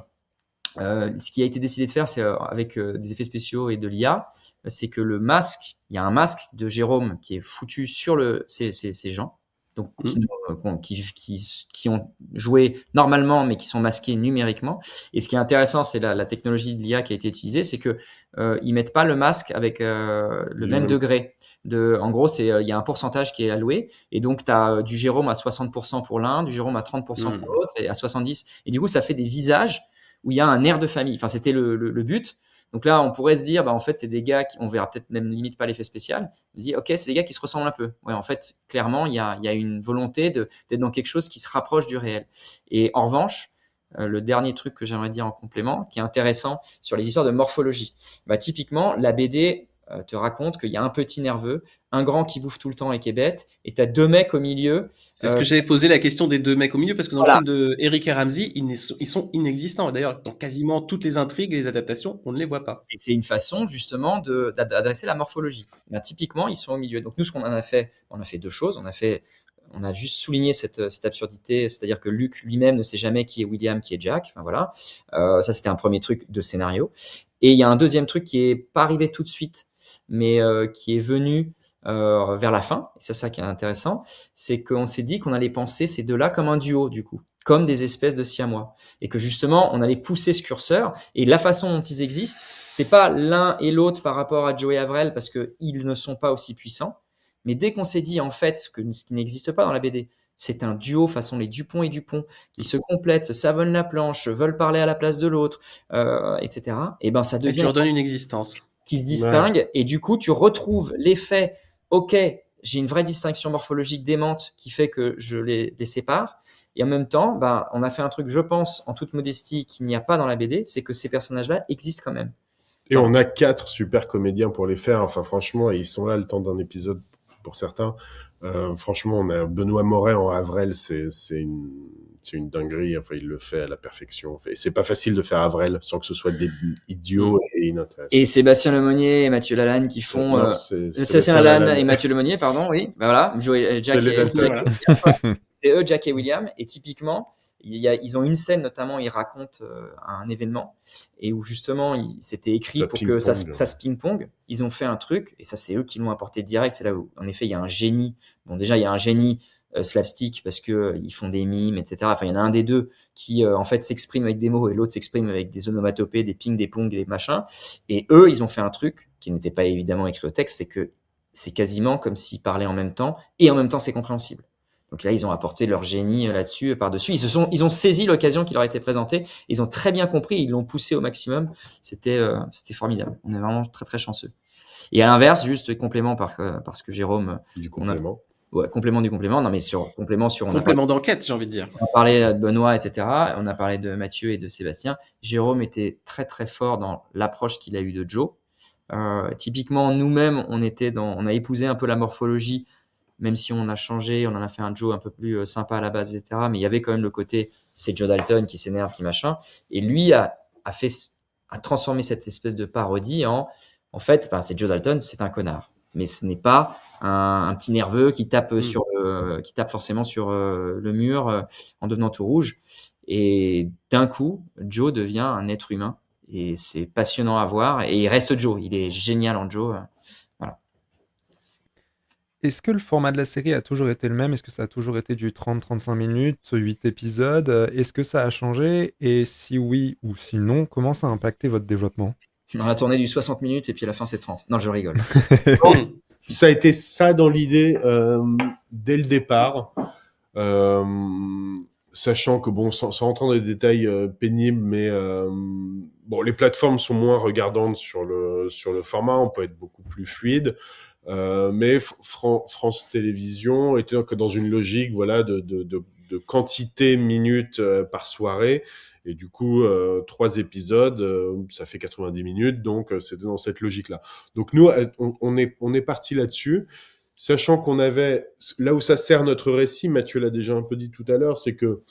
ce qui a été décidé de faire, c'est avec des effets spéciaux et de l'IA, c'est que le masque, il y a un masque de Jérôme qui est foutu sur ces gens, donc qui ont joué normalement, mais qui sont masqués numériquement. Et ce qui est intéressant, c'est la technologie de l'IA qui a été utilisée, c'est que ils mettent pas le masque avec le même degré. En gros, il y a un pourcentage qui est alloué, et donc tu as du Jérôme à 60% pour l'un, du Jérôme à 30% pour l'autre, et à 70%. Et du coup, ça fait des visages où il y a un air de famille. Enfin, c'était le but. Donc là, on pourrait se dire, en fait, c'est des gars on verra peut-être même limite pas l'effet spécial. On se dit, ok, c'est des gars qui se ressemblent un peu. Ouais, en fait, clairement, il y a une volonté d'être dans quelque chose qui se rapproche du réel. Et en revanche, le dernier truc que j'aimerais dire en complément, qui est intéressant sur les histoires de morphologie. Typiquement, la BD te raconte qu'il y a un petit nerveux, un grand qui bouffe tout le temps et qui est bête, et tu as 2 mecs au milieu. C'est ce que j'avais posé la question des 2 mecs au milieu, parce que dans le film de Eric et Ramsey, ils sont inexistants. D'ailleurs, dans quasiment toutes les intrigues et les adaptations, on ne les voit pas. Et c'est une façon justement d'adresser la morphologie. Typiquement, ils sont au milieu. Donc nous, ce qu'on en a fait, on a fait 2 choses. On a fait On a juste souligné cette absurdité, c'est-à-dire que Luke lui-même ne sait jamais qui est William, qui est Jack. Enfin voilà, ça c'était un premier truc de scénario. Et il y a un deuxième truc qui est pas arrivé tout de suite, mais qui est venu vers la fin. Et c'est ça qui est intéressant, c'est qu'on s'est dit qu'on allait penser ces deux-là comme un duo du coup, comme des espèces de siamois, et que justement on allait pousser ce curseur. Et la façon dont ils existent, c'est pas l'un et l'autre par rapport à Joe et Avril parce que ils ne sont pas aussi puissants. Mais dès qu'on s'est dit, en fait, ce qui n'existe pas dans la BD, c'est un duo façon les Dupont et Dupont qui se complètent, se savonnent la planche, veulent parler à la place de l'autre, etc. Et ben, ça Et tu devient leur donnes une existence. qui se distingue. Et du coup, tu retrouves l'effet, OK, j'ai une vraie distinction morphologique démente qui fait que je les sépare. Et en même temps, ben, on a fait un truc, je pense, en toute modestie, qu'il n'y a pas dans la BD, c'est que ces personnages-là existent quand même. Et on a 4 super comédiens pour les faire. Enfin, franchement, ils sont là le temps d'un épisode pour certains. Franchement, on a Benoît Moret en Avril, c'est une dinguerie. Enfin, il le fait à la perfection. Et c'est pas facile de faire Avril sans que ce soit des idiots et inintéressants. Et Sébastien Lemonnier et Mathieu Lalanne qui font Non, Sébastien Lalanne et Mathieu Lemonnier, pardon, oui. Ben voilà, Jack et Dalton. c'est eux, Jack et William. Et typiquement, ils ont une scène notamment, ils racontent un événement et où justement c'était écrit pour que ça se ping-pong. Ils ont fait un truc et ça c'est eux qui l'ont apporté direct. C'est là où en effet il y a un génie. Bon déjà il y a un génie slapstick parce que ils font des mimes, etc. Enfin il y en a un des deux qui en fait s'exprime avec des mots et l'autre s'exprime avec des onomatopées, des ping, des pongs, des machins. Et eux ils ont fait un truc qui n'était pas évidemment écrit au texte, c'est que c'est quasiment comme s'ils parlaient en même temps et en même temps c'est compréhensible. Donc là, ils ont apporté leur génie là-dessus, par-dessus. Ils ont saisi l'occasion qui leur a été présentée. Ils ont très bien compris. Ils l'ont poussé au maximum. C'était formidable. On est vraiment très, très chanceux. Et à l'inverse, juste complément parce que Jérôme... Du complément. Complément du complément. Non, mais Complément d'enquête, j'ai envie de dire. On a parlé de Benoît, etc. On a parlé de Mathieu et de Sébastien. Jérôme était très, très fort dans l'approche qu'il a eue de Joe. Typiquement, nous-mêmes, on a épousé un peu la morphologie, même si on a changé, on en a fait un Joe un peu plus sympa à la base, etc. Mais il y avait quand même le côté, c'est Joe Dalton qui s'énerve, qui machin. Et lui a transformé cette espèce de parodie en fait, c'est Joe Dalton, c'est un connard. Mais ce n'est pas un petit nerveux qui tape forcément sur le mur en devenant tout rouge. Et d'un coup, Joe devient un être humain. Et c'est passionnant à voir. Et il reste Joe. Il est génial en Joe. Voilà. Est-ce que le format de la série a toujours été le même? Est-ce que ça a toujours été du 30-35 minutes, 8 épisodes? Est-ce que ça a changé? Et si oui ou sinon, comment ça a impacté votre développement? On a tourné du 60 minutes et puis à la fin c'est 30. Non, je rigole. Ça a été ça dans l'idée dès le départ. Sachant que, bon, sans rentrer dans les détails pénibles, mais bon, les plateformes sont moins regardantes sur le format, on peut être beaucoup plus fluide. Mais France Télévisions était dans une logique, voilà, de quantité minutes par soirée. Et du coup, 3 épisodes, ça fait 90 minutes, donc c'était dans cette logique-là. Donc nous, on est parti là-dessus, sachant qu'on avait, là où ça sert notre récit, Mathieu l'a déjà un peu dit tout à l'heure, c'est que,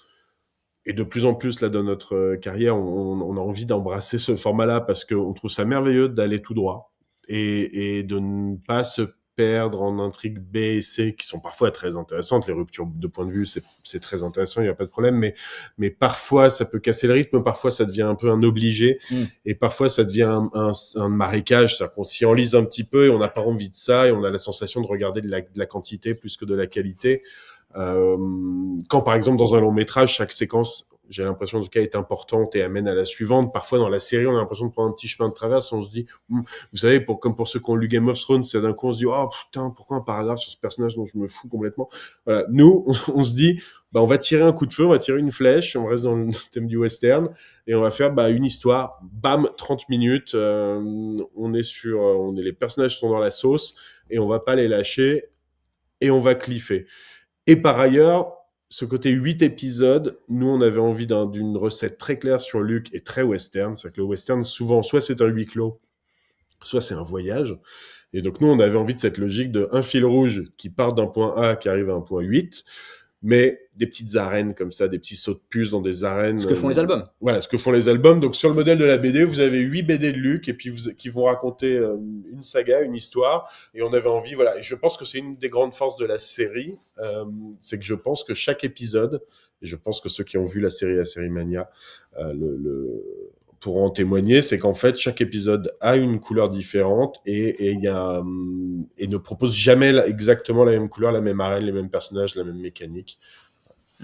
et de plus en plus là dans notre carrière, on a envie d'embrasser ce format-là parce qu'on trouve ça merveilleux d'aller tout droit et de ne pas se perdre en intrigues B et C qui sont parfois très intéressantes. Les ruptures de point de vue, c'est très intéressant, il n'y a pas de problème, mais parfois ça peut casser le rythme, parfois ça devient un peu un obligé, et parfois ça devient un marécage, c'est-à-dire qu'on s'y enlise un petit peu et on n'a pas envie de ça, et on a la sensation de regarder de la quantité plus que de la qualité. Quand par exemple dans un long métrage, chaque séquence, j'ai l'impression en tout cas est importante et amène à la suivante. Parfois dans la série, on a l'impression de prendre un petit chemin de traverse. On se dit, vous savez, comme pour ceux qui ont lu Game of Thrones, c'est d'un coup on se dit, oh putain, pourquoi un paragraphe sur ce personnage dont je me fous complètement. Voilà, nous, on se dit, on va tirer un coup de feu, on va tirer une flèche, on reste dans le thème du western et on va faire une histoire. Bam, 30 minutes. On est les personnages sont dans la sauce et on va pas les lâcher et on va cliffer. Et par ailleurs, ce côté 8 épisodes, nous, on avait envie d'une recette très claire sur Luke et très western. C'est que le western, souvent, soit c'est un huis clos, soit c'est un voyage. Et donc, nous, on avait envie de cette logique de un fil rouge qui part d'un point A, qui arrive à un point 8. mais des petites arènes comme ça, des petits sauts de puce dans des arènes. Ce que font les albums. Voilà, ce que font les albums. Donc sur le modèle de la BD, vous avez 8 BD de Luc et puis qui vont raconter une saga, une histoire. Et on avait envie, voilà. Et je pense que c'est une des grandes forces de la série, c'est que je pense que chaque épisode, et je pense que ceux qui ont vu la série Mania pourront en témoigner, c'est qu'en fait chaque épisode a une couleur différente et ne propose jamais exactement la même couleur, la même arène, les mêmes personnages, la même mécanique.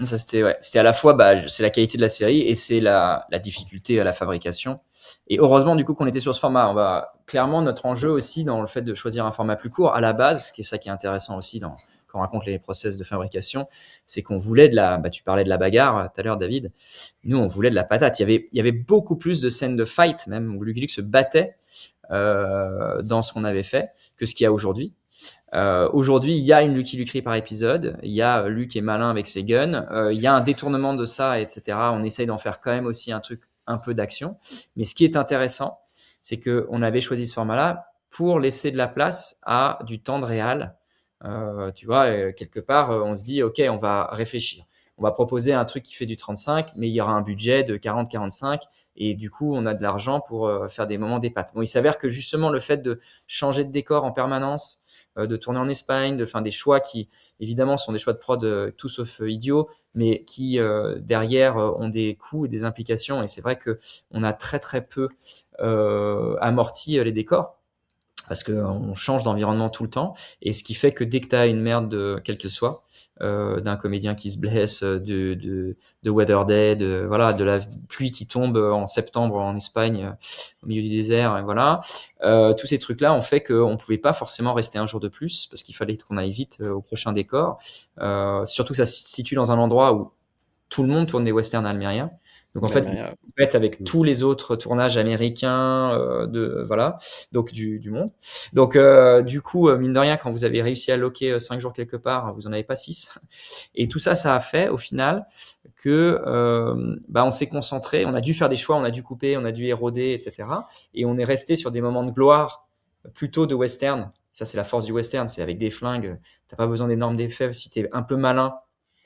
Ça, c'était à la fois, c'est la qualité de la série et c'est la difficulté à la fabrication. Et heureusement, du coup, qu'on était sur ce format. Clairement, notre enjeu aussi dans le fait de choisir un format plus court, à la base, qui est ça qui est intéressant aussi quand on raconte les process de fabrication, c'est qu'on voulait tu parlais de la bagarre tout à l'heure, David. Nous, on voulait de la patate. Il y avait beaucoup plus de scènes de fight, même, où Lucky Luke se battait, dans ce qu'on avait fait, que ce qu'il y a aujourd'hui. Aujourd'hui, il y a une Lucky Lukerie par épisode. Il y a Luke est malin avec ses guns. Il y a un détournement de ça, etc. On essaye d'en faire quand même aussi un truc un peu d'action. Mais ce qui est intéressant, c'est que on avait choisi ce format-là pour laisser de la place à du temps de réal. Tu vois, quelque part, on se dit, OK, on va réfléchir. On va proposer un truc qui fait du 35, mais il y aura un budget de 40-45. Et du coup, on a de l'argent pour faire des moments d'épatte. Bon, il s'avère que justement, le fait de changer de décor en permanence, de tourner en Espagne, de faire des choix qui, évidemment, sont des choix de prod tout sauf idiots, mais qui, derrière, ont des coûts et des implications. Et c'est vrai que on a très, très peu amorti les décors, parce qu'on change d'environnement tout le temps. Et ce qui fait que dès que tu as une merde, quelle qu'elle soit, d'un comédien qui se blesse, de Weather Day, de la pluie qui tombe en septembre en Espagne, au milieu du désert, et voilà. Tous ces trucs-là ont fait qu'on pouvait pas forcément rester un jour de plus, parce qu'il fallait qu'on aille vite au prochain décor. Surtout que ça se situe dans un endroit où tout le monde tourne des westerns almériens. Donc en fait, avec tous les autres tournages américains donc du monde. Donc du coup, mine de rien, quand vous avez réussi à loquer 5 jours quelque part, vous en avez pas 6. Et tout ça a fait au final que on s'est concentré, on a dû faire des choix, on a dû couper, on a dû éroder, etc. Et on est resté sur des moments de gloire plutôt de western. Ça, c'est la force du western, c'est avec des flingues, t'as pas besoin d'énormes effets si t'es un peu malin.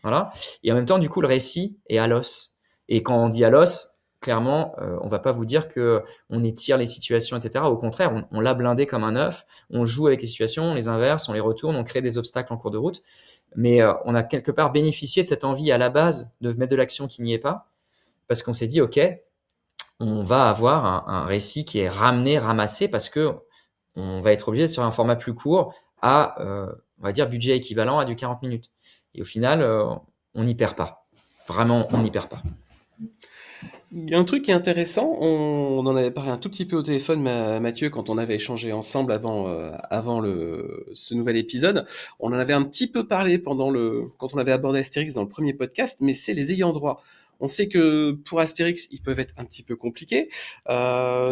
Voilà. Et en même temps, du coup, le récit est à l'os. Et quand on dit à l'os, clairement, on va pas vous dire que on étire les situations, etc. Au contraire, on l'a blindé comme un œuf. On joue avec les situations, on les inverse, on les retourne, on crée des obstacles en cours de route. Mais on a quelque part bénéficié de cette envie à la base de mettre de l'action qui n'y est pas, parce qu'on s'est dit, OK, on va avoir un récit qui est ramassé, parce que on va être obligé sur un format plus court à, on va dire, budget équivalent à du 40 minutes. Et au final, on n'y perd pas. Vraiment, on n'y perd pas. Il y a un truc qui est intéressant, on en avait parlé un tout petit peu au téléphone, Mathieu, quand on avait échangé ensemble avant ce nouvel épisode. On en avait un petit peu parlé quand on avait abordé Astérix dans le premier podcast, mais c'est les ayants droit. On sait que pour Astérix, ils peuvent être un petit peu compliqués.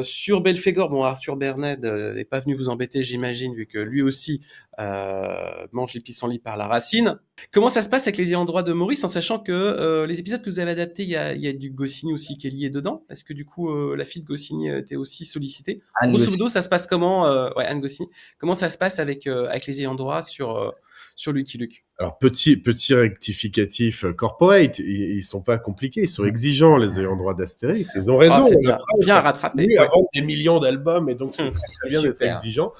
Sur Belphégor, Arthur Berned n'est pas venu vous embêter, j'imagine, vu que lui aussi mange les pissenlits par la racine. Comment ça se passe avec les ayants droit de Maurice, en sachant que les épisodes que vous avez adaptés, il y a du Goscinny aussi qui est lié dedans? Est-ce que du coup, la fille de Goscinny était aussi sollicitée? Grosso modo, ça se passe comment Anne Goscinny. Comment ça se passe avec les ayants droit sur Lucky Luke? Alors, petit rectificatif corporate, ils sont pas compliqués, ils sont exigeants, les ayants droit d'Astérix. Ils ont raison. C'est bien rattrapé. À vendre des millions d'albums, et donc c'est très bien d'être exigeant.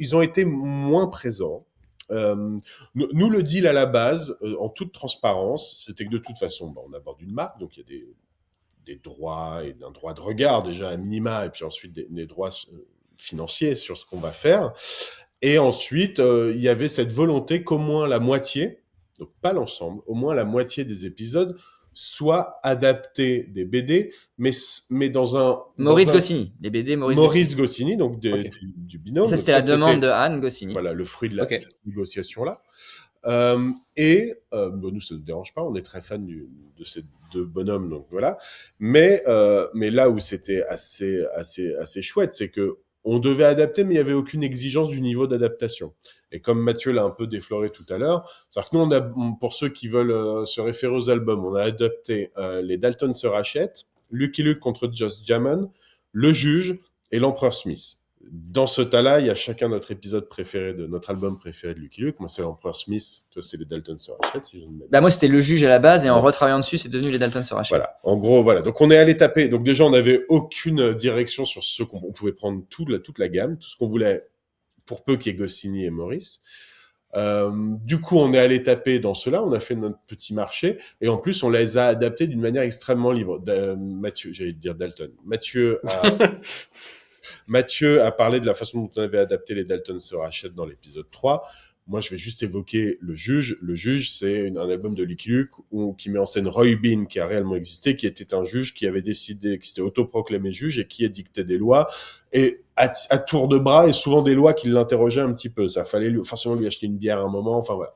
Ils ont été moins présents. Nous, le deal à la base, en toute transparence, c'était que de toute façon, on aborde une marque, donc il y a des droits et un droit de regard déjà à minima, et puis ensuite des droits financiers sur ce qu'on va faire. Et ensuite, il y avait cette volonté qu'au moins la moitié, donc pas l'ensemble, au moins la moitié des épisodes soient adaptés des BD, mais dans un... Maurice Goscinny, les BD Maurice Goscinny, donc du binôme. Ça, c'était la demande de Anne Goscinny. Voilà, le fruit de cette négociation-là. Nous, ça ne nous dérange pas, on est très fans de ces deux bonhommes, donc voilà. Mais là où c'était assez chouette, c'est que on devait adapter, mais il n'y avait aucune exigence du niveau d'adaptation. Et comme Mathieu l'a un peu défloré tout à l'heure, c'est-à-dire que nous, pour ceux qui veulent se référer aux albums, on a adapté Les Dalton se rachètent, Lucky Luke contre Just Jammon, Le Juge et L'Empereur Smith. Dans ce tas-là, il y a chacun notre épisode préféré de notre album préféré de Lucky Luke. Moi, c'est l'Empereur Smith. Toi, c'est les Dalton se rachètent, si je ne m'abuse. Bah moi, c'était le juge à la base, et en retravaillant dessus, c'est devenu les Dalton se rachètent. Voilà. En gros, voilà. Donc, on est allé taper. Donc, déjà, on n'avait aucune direction sur ce qu'on pouvait prendre toute la gamme, tout ce qu'on voulait, pour peu qu'il y ait Goscinny et Maurice. Du coup, on est allé taper dans cela, on a fait notre petit marché, et en plus, on les a adaptés d'une manière extrêmement libre. Mathieu, j'allais te dire Dalton. Mathieu a parlé de la façon dont on avait adapté les Dalton se rachètent dans l'épisode 3. Moi, je vais juste évoquer Le Juge. Le Juge, c'est un album de Lucky Luke qui met en scène Roy Bean, qui a réellement existé, qui était un juge qui avait décidé, qui s'était autoproclamé juge et qui édictait des lois. Et à tour de bras, et souvent des lois qui l'interrogeaient un petit peu. Ça fallait forcément lui acheter une bière à un moment, enfin voilà.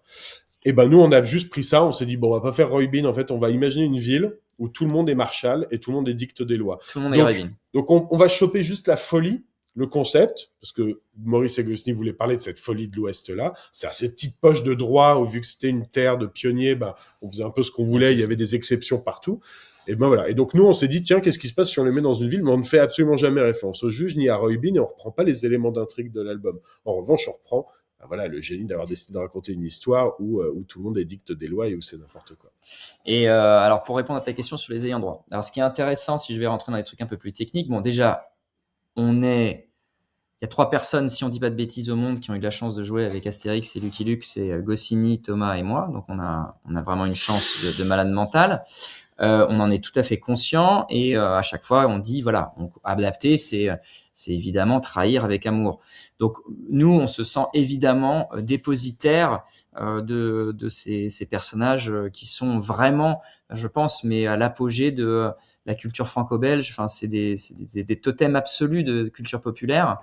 Et ben nous, on a juste pris ça, on s'est dit, bon, on va pas faire Roy Bean, en fait, on va imaginer une ville où tout le monde est marshal et tout le monde édicte des lois. Tout le monde est Roy Bean. Donc on va choper juste la folie, le concept, parce que Maurice et Goscinny voulaient parler de cette folie de l'Ouest-là. C'est à ces petites poches de droit, où vu que c'était une terre de pionniers, on faisait un peu ce qu'on voulait, il y avait des exceptions partout. Et ben voilà. Et donc nous, on s'est dit, tiens, qu'est-ce qui se passe si on les met dans une ville, mais on ne fait absolument jamais référence au juge ni à Roy Bean, et on reprend pas les éléments d'intrigue de l'album. En revanche, on reprend le génie d'avoir décidé de raconter une histoire où tout le monde édicte des lois et où c'est n'importe quoi. Et alors, pour répondre à ta question sur les ayants droit. Alors, ce qui est intéressant, si je vais rentrer dans les trucs un peu plus techniques, bon, déjà, il y a 3 personnes, si on dit pas de bêtises, au monde qui ont eu la chance de jouer avec Astérix et Lucky Luke, c'est Goscinny, Thomas et moi. Donc, on a vraiment une chance de malade mental. On en est tout à fait conscient, et à chaque fois on dit voilà, adapter, c'est évidemment trahir avec amour. Donc nous, on se sent évidemment dépositaire de ces personnages qui sont vraiment, je pense, mais à l'apogée de la culture franco-belge. Enfin, c'est des totems absolus de culture populaire.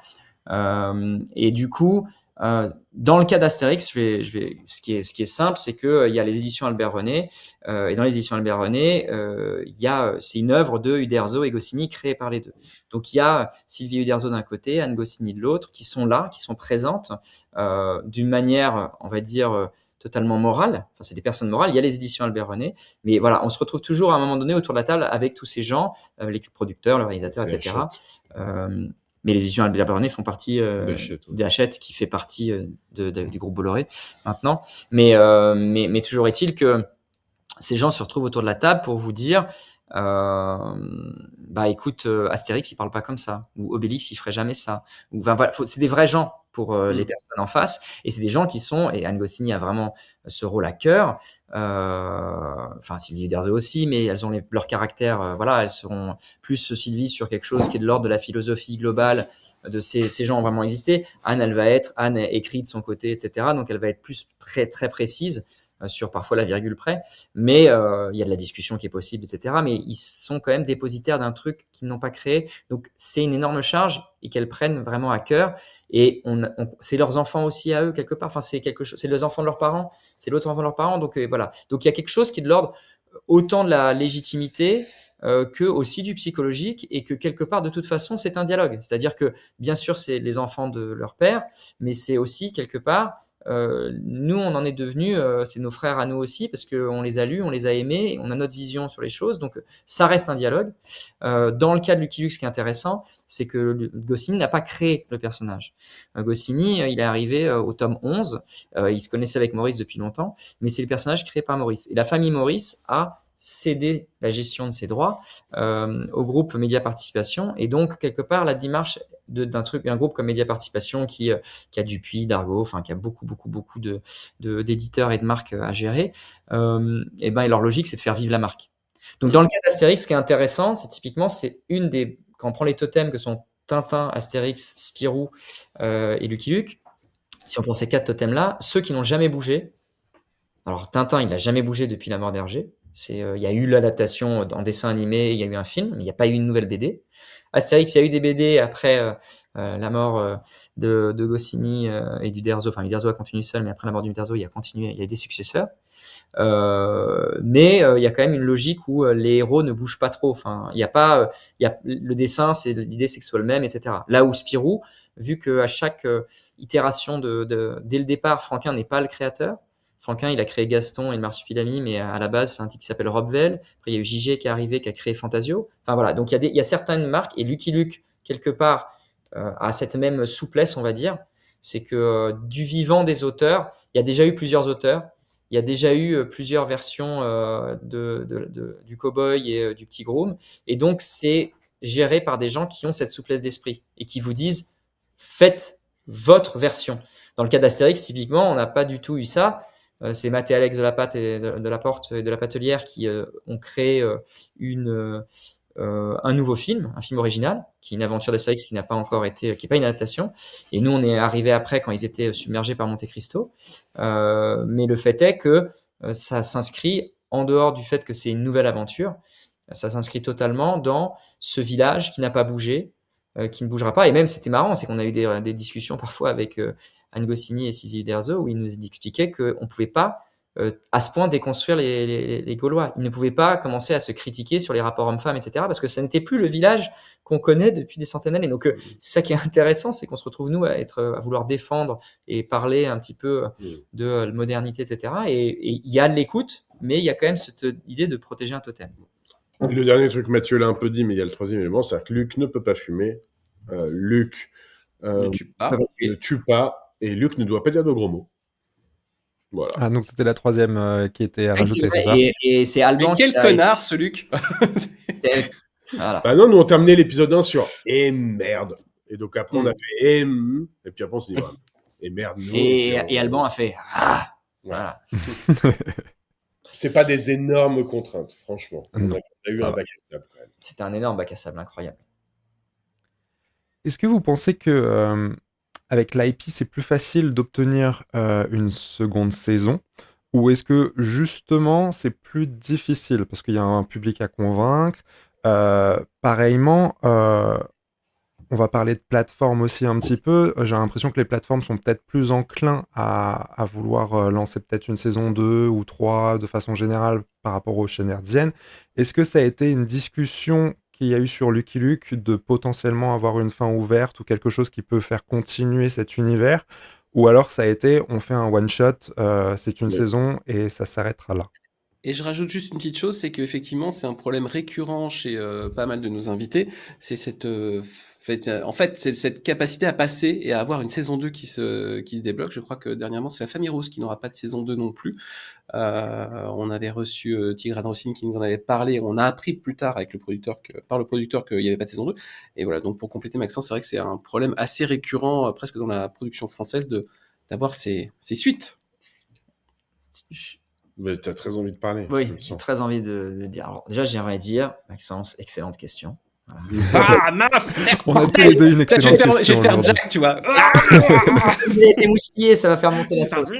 Et du coup, dans le cas d'Astérix, ce qui est simple, c'est que il y a les éditions Albert René, et dans les éditions Albert René, c'est une œuvre de Uderzo et Goscinny créée par les deux. Donc il y a Sylvie Uderzo d'un côté, Anne Goscinny de l'autre, qui sont là, qui sont présentes d'une manière, on va dire, totalement morale. Enfin, c'est des personnes morales. Il y a les éditions Albert René, mais voilà, on se retrouve toujours à un moment donné autour de la table avec tous ces gens, les producteurs, le réalisateur, etc. Mais les éditions Albert René font partie d'Hachette, qui fait partie du groupe Bolloré maintenant. Mais toujours est-il que ces gens se retrouvent autour de la table pour vous dire écoute, Astérix il parle pas comme ça, ou Obélix il ferait jamais ça, ou voilà, c'est des vrais gens pour les personnes en face, et c'est des gens qui sont, et Anne Goscinny a vraiment ce rôle à cœur, Sylvie Uderzo aussi, mais elles ont leur caractère, elles seront plus Sylvie sur quelque chose qui est de l'ordre de la philosophie globale de ces gens ont vraiment existé. Anne écrit de son côté, etc. Donc elle va être plus très très précise sur parfois la virgule près, mais il y a de la discussion qui est possible, etc. Mais ils sont quand même dépositaires d'un truc qu'ils n'ont pas créé, donc c'est une énorme charge et qu'elles prennent vraiment à cœur. Et c'est leurs enfants aussi à eux quelque part. Enfin, c'est quelque chose, c'est les enfants de leurs parents, c'est l'autre enfant de leurs parents. Donc voilà. Donc il y a quelque chose qui est de l'ordre autant de la légitimité que aussi du psychologique, et que quelque part de toute façon c'est un dialogue. C'est-à-dire que bien sûr c'est les enfants de leur père, mais c'est aussi quelque part nous on en est devenus, c'est nos frères à nous aussi, parce qu'on les a lus, on les a aimés, on a notre vision sur les choses, donc ça reste un dialogue. Dans le cas de Lucky Luke, ce qui est intéressant, c'est que Goscinny n'a pas créé le personnage. Goscinny, il est arrivé au tome 11, il se connaissait avec Maurice depuis longtemps, mais c'est le personnage créé par Maurice. Et la famille Maurice a cédé la gestion de ses droits au groupe Média Participation, et donc quelque part la démarche d'un groupe comme Média Participation qui a Dupuis, Dargaud, enfin qui a beaucoup d'éditeurs et de marques à gérer, et leur logique c'est de faire vivre la marque. Donc dans le cas d'Astérix, ce qui est intéressant, c'est typiquement quand on prend les totems que sont Tintin, Astérix, Spirou et Lucky Luke, si on prend ces 4 totems là, ceux qui n'ont jamais bougé, alors Tintin il n'a jamais bougé depuis la mort d'Hergé. Il y a eu l'adaptation en dessin animé, il y a eu un film, mais il n'y a pas eu une nouvelle BD. Astérix, il y a eu des BD après la mort de Goscinny et d'Uderzo. Enfin, Uderzo a continué seul, mais après la mort d'Uderzo, il a continué, il y a des successeurs. Mais il y a quand même une logique où les héros ne bougent pas trop. Enfin, le dessin, l'idée c'est que ce soit le même, etc. Là où Spirou, vu qu'à chaque itération dès le départ, Franquin n'est pas le créateur. Franquin, il a créé Gaston et le Marsupilami, mais à la base, c'est un type qui s'appelle Rob Vell. Après, il y a eu JG qui est arrivé, qui a créé Fantasio. Enfin, voilà. Donc, il y a certaines marques, et Lucky Luke, quelque part, a cette même souplesse, on va dire. C'est que du vivant des auteurs, il y a déjà eu plusieurs auteurs, il y a déjà eu plusieurs versions du cow-boy et du petit groom. Et donc, c'est géré par des gens qui ont cette souplesse d'esprit et qui vous disent faites votre version. Dans le cas d'Astérix, typiquement, on n'a pas du tout eu ça. C'est Matt et Alex de la Porte et de la Patelière qui ont créé un nouveau film, un film original, qui est une aventure d'Astérix qui n'a pas encore été, qui n'est pas une adaptation. Et nous, on est arrivé après quand ils étaient submergés par Monte Cristo. Mais le fait est que ça s'inscrit en dehors du fait que c'est une nouvelle aventure. Ça s'inscrit totalement dans ce village qui n'a pas bougé, qui ne bougera pas. Et même, c'était marrant, c'est qu'on a eu des discussions parfois avec Anne Goscinny et Sylvie Uderzo où ils nous expliquaient qu'on ne pouvait pas à ce point déconstruire les Gaulois. Ils ne pouvaient pas commencer à se critiquer sur les rapports hommes-femmes, etc. parce que ça n'était plus le village qu'on connaît depuis des centaines d'années. Donc, c'est ça qui est intéressant, c'est qu'on se retrouve, nous, à vouloir défendre et parler un petit peu de modernité, etc. Et il y a de l'écoute, mais il y a quand même cette idée de protéger un totem. Le dernier truc, Mathieu l'a un peu dit, mais il y a le troisième élément, c'est que Luc ne peut pas fumer. Luc Ne tue pas. ne tue pas. Et Luc ne doit pas dire de gros mots. Voilà. Ah, donc c'était la troisième qui était rajoutée, c'est ça? Et c'est Alban. Mais quel connard, ce Luc. Voilà. Bah non, nous on terminé l'épisode 1 sur « Et merde ». Et donc après on a fait « Et puis après on s'est dit « Et merde, non ». Et Alban a fait « Ah ». Voilà. C'est pas des énormes contraintes, franchement. On a eu un bac à sable quand même. C'était un énorme bac à sable, incroyable. Est-ce que vous pensez que avec l'IP, c'est plus facile d'obtenir une seconde saison? Ou est-ce que justement, c'est plus difficile parce qu'il y a un public à convaincre? Pareillement, on va parler de plateformes aussi un petit peu. J'ai l'impression que les plateformes sont peut-être plus enclins à vouloir lancer peut-être une saison 2 ou 3 de façon générale par rapport aux chaînes hertziennes. Est-ce que ça a été une discussion qu'il y a eu sur Lucky Luke de potentiellement avoir une fin ouverte ou quelque chose qui peut faire continuer cet univers? Ou alors ça a été, on fait un one-shot, c'est une saison et ça s'arrêtera là? Et je rajoute juste une petite chose, c'est qu'effectivement, c'est un problème récurrent chez pas mal de nos invités. C'est c'est cette capacité à passer et à avoir une saison 2 qui se débloque. Je crois que dernièrement, c'est la famille Rose qui n'aura pas de saison 2 non plus. On avait reçu Tigran Rossini qui nous en avait parlé. On a appris plus tard par le producteur qu'il n'y avait pas de saison 2. Et voilà, donc pour compléter Maxence, c'est vrai que c'est un problème assez récurrent, presque dans la production française, d'avoir ces suites. Mais tu as très envie de parler. Oui, j'ai très envie de dire. Alors, déjà, j'aimerais dire, Maxence, excellente question. Voilà. Ah mince, merde, On a tous les deux une excellente question. Je vais faire Jack, tu vois. Il a été moustillé, ça va faire monter la sauce.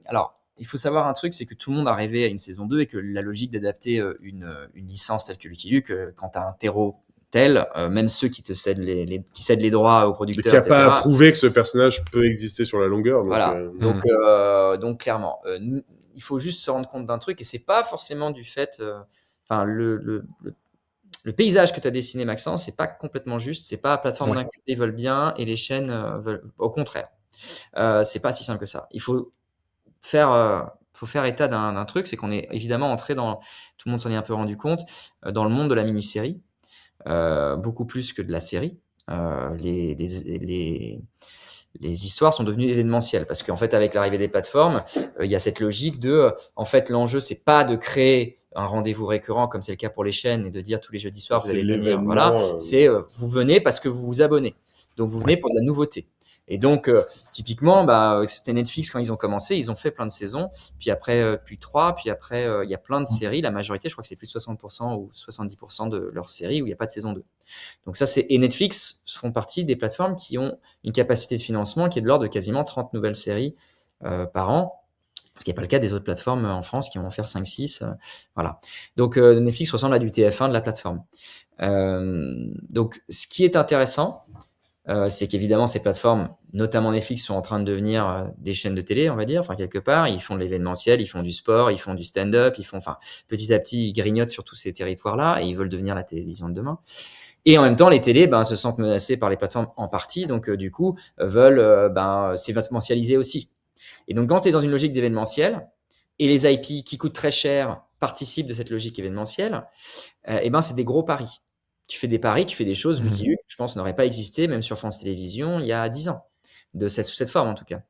Alors, il faut savoir un truc, c'est que tout le monde a rêvé à une saison 2 et que la logique d'adapter une licence telle que Lucky Luke, quand tu as un terreau tel, même ceux qui te cèdent qui cèdent les droits aux producteurs, qui n'a pas prouvé que ce personnage peut exister sur la longueur. Donc, voilà. Donc clairement, il faut juste se rendre compte d'un truc, et c'est pas forcément du fait. Le paysage que tu as dessiné, Maxence, c'est pas complètement juste. C'est pas la plateforme d'un côté veulent bien et les chaînes veulent. Au contraire, c'est pas si simple que ça. Il faut faire état d'un truc, c'est qu'on est évidemment entré dans. Tout le monde s'en est un peu rendu compte dans le monde de la mini-série. Beaucoup plus que de la série. Les histoires sont devenues événementielles parce qu'en fait, avec l'arrivée des plateformes, il y a cette logique de, en fait, l'enjeu, c'est pas de créer un rendez-vous récurrent comme c'est le cas pour les chaînes et de dire tous les jeudis soirs, vous allez venir. Voilà, c'est vous venez parce que vous vous abonnez. Donc, vous venez pour de la nouveauté. Et donc, typiquement, c'était Netflix quand ils ont commencé, ils ont fait plein de saisons, puis après, puis 3, puis après, il y a plein de séries. La majorité, je crois que c'est plus de 60% ou 70% de leurs séries où il n'y a pas de saison 2. Donc ça, et Netflix font partie des plateformes qui ont une capacité de financement qui est de l'ordre de quasiment 30 nouvelles séries par an, ce qui n'est pas le cas des autres plateformes en France qui vont en faire 5-6. Voilà. Donc Netflix ressemble à du TF1 de la plateforme. Donc ce qui est intéressant, c'est qu'évidemment ces plateformes, notamment Netflix, sont en train de devenir des chaînes de télé, on va dire, enfin quelque part. Ils font de l'événementiel, ils font du sport, ils font du stand-up, petit à petit, ils grignotent sur tous ces territoires-là et ils veulent devenir la télévision de demain. Et en même temps, les télés se sentent menacées par les plateformes en partie, donc du coup veulent s'événementialiser aussi. Et donc quand tu es dans une logique d'événementiel et les IP qui coûtent très cher participent de cette logique événementielle, c'est des gros paris. tu fais des paris, tu fais des choses, Mhm. Lucky Luke, je pense, n'aurait pas existé, même sur France Télévisions, il y a 10 ans, sous cette forme en tout cas.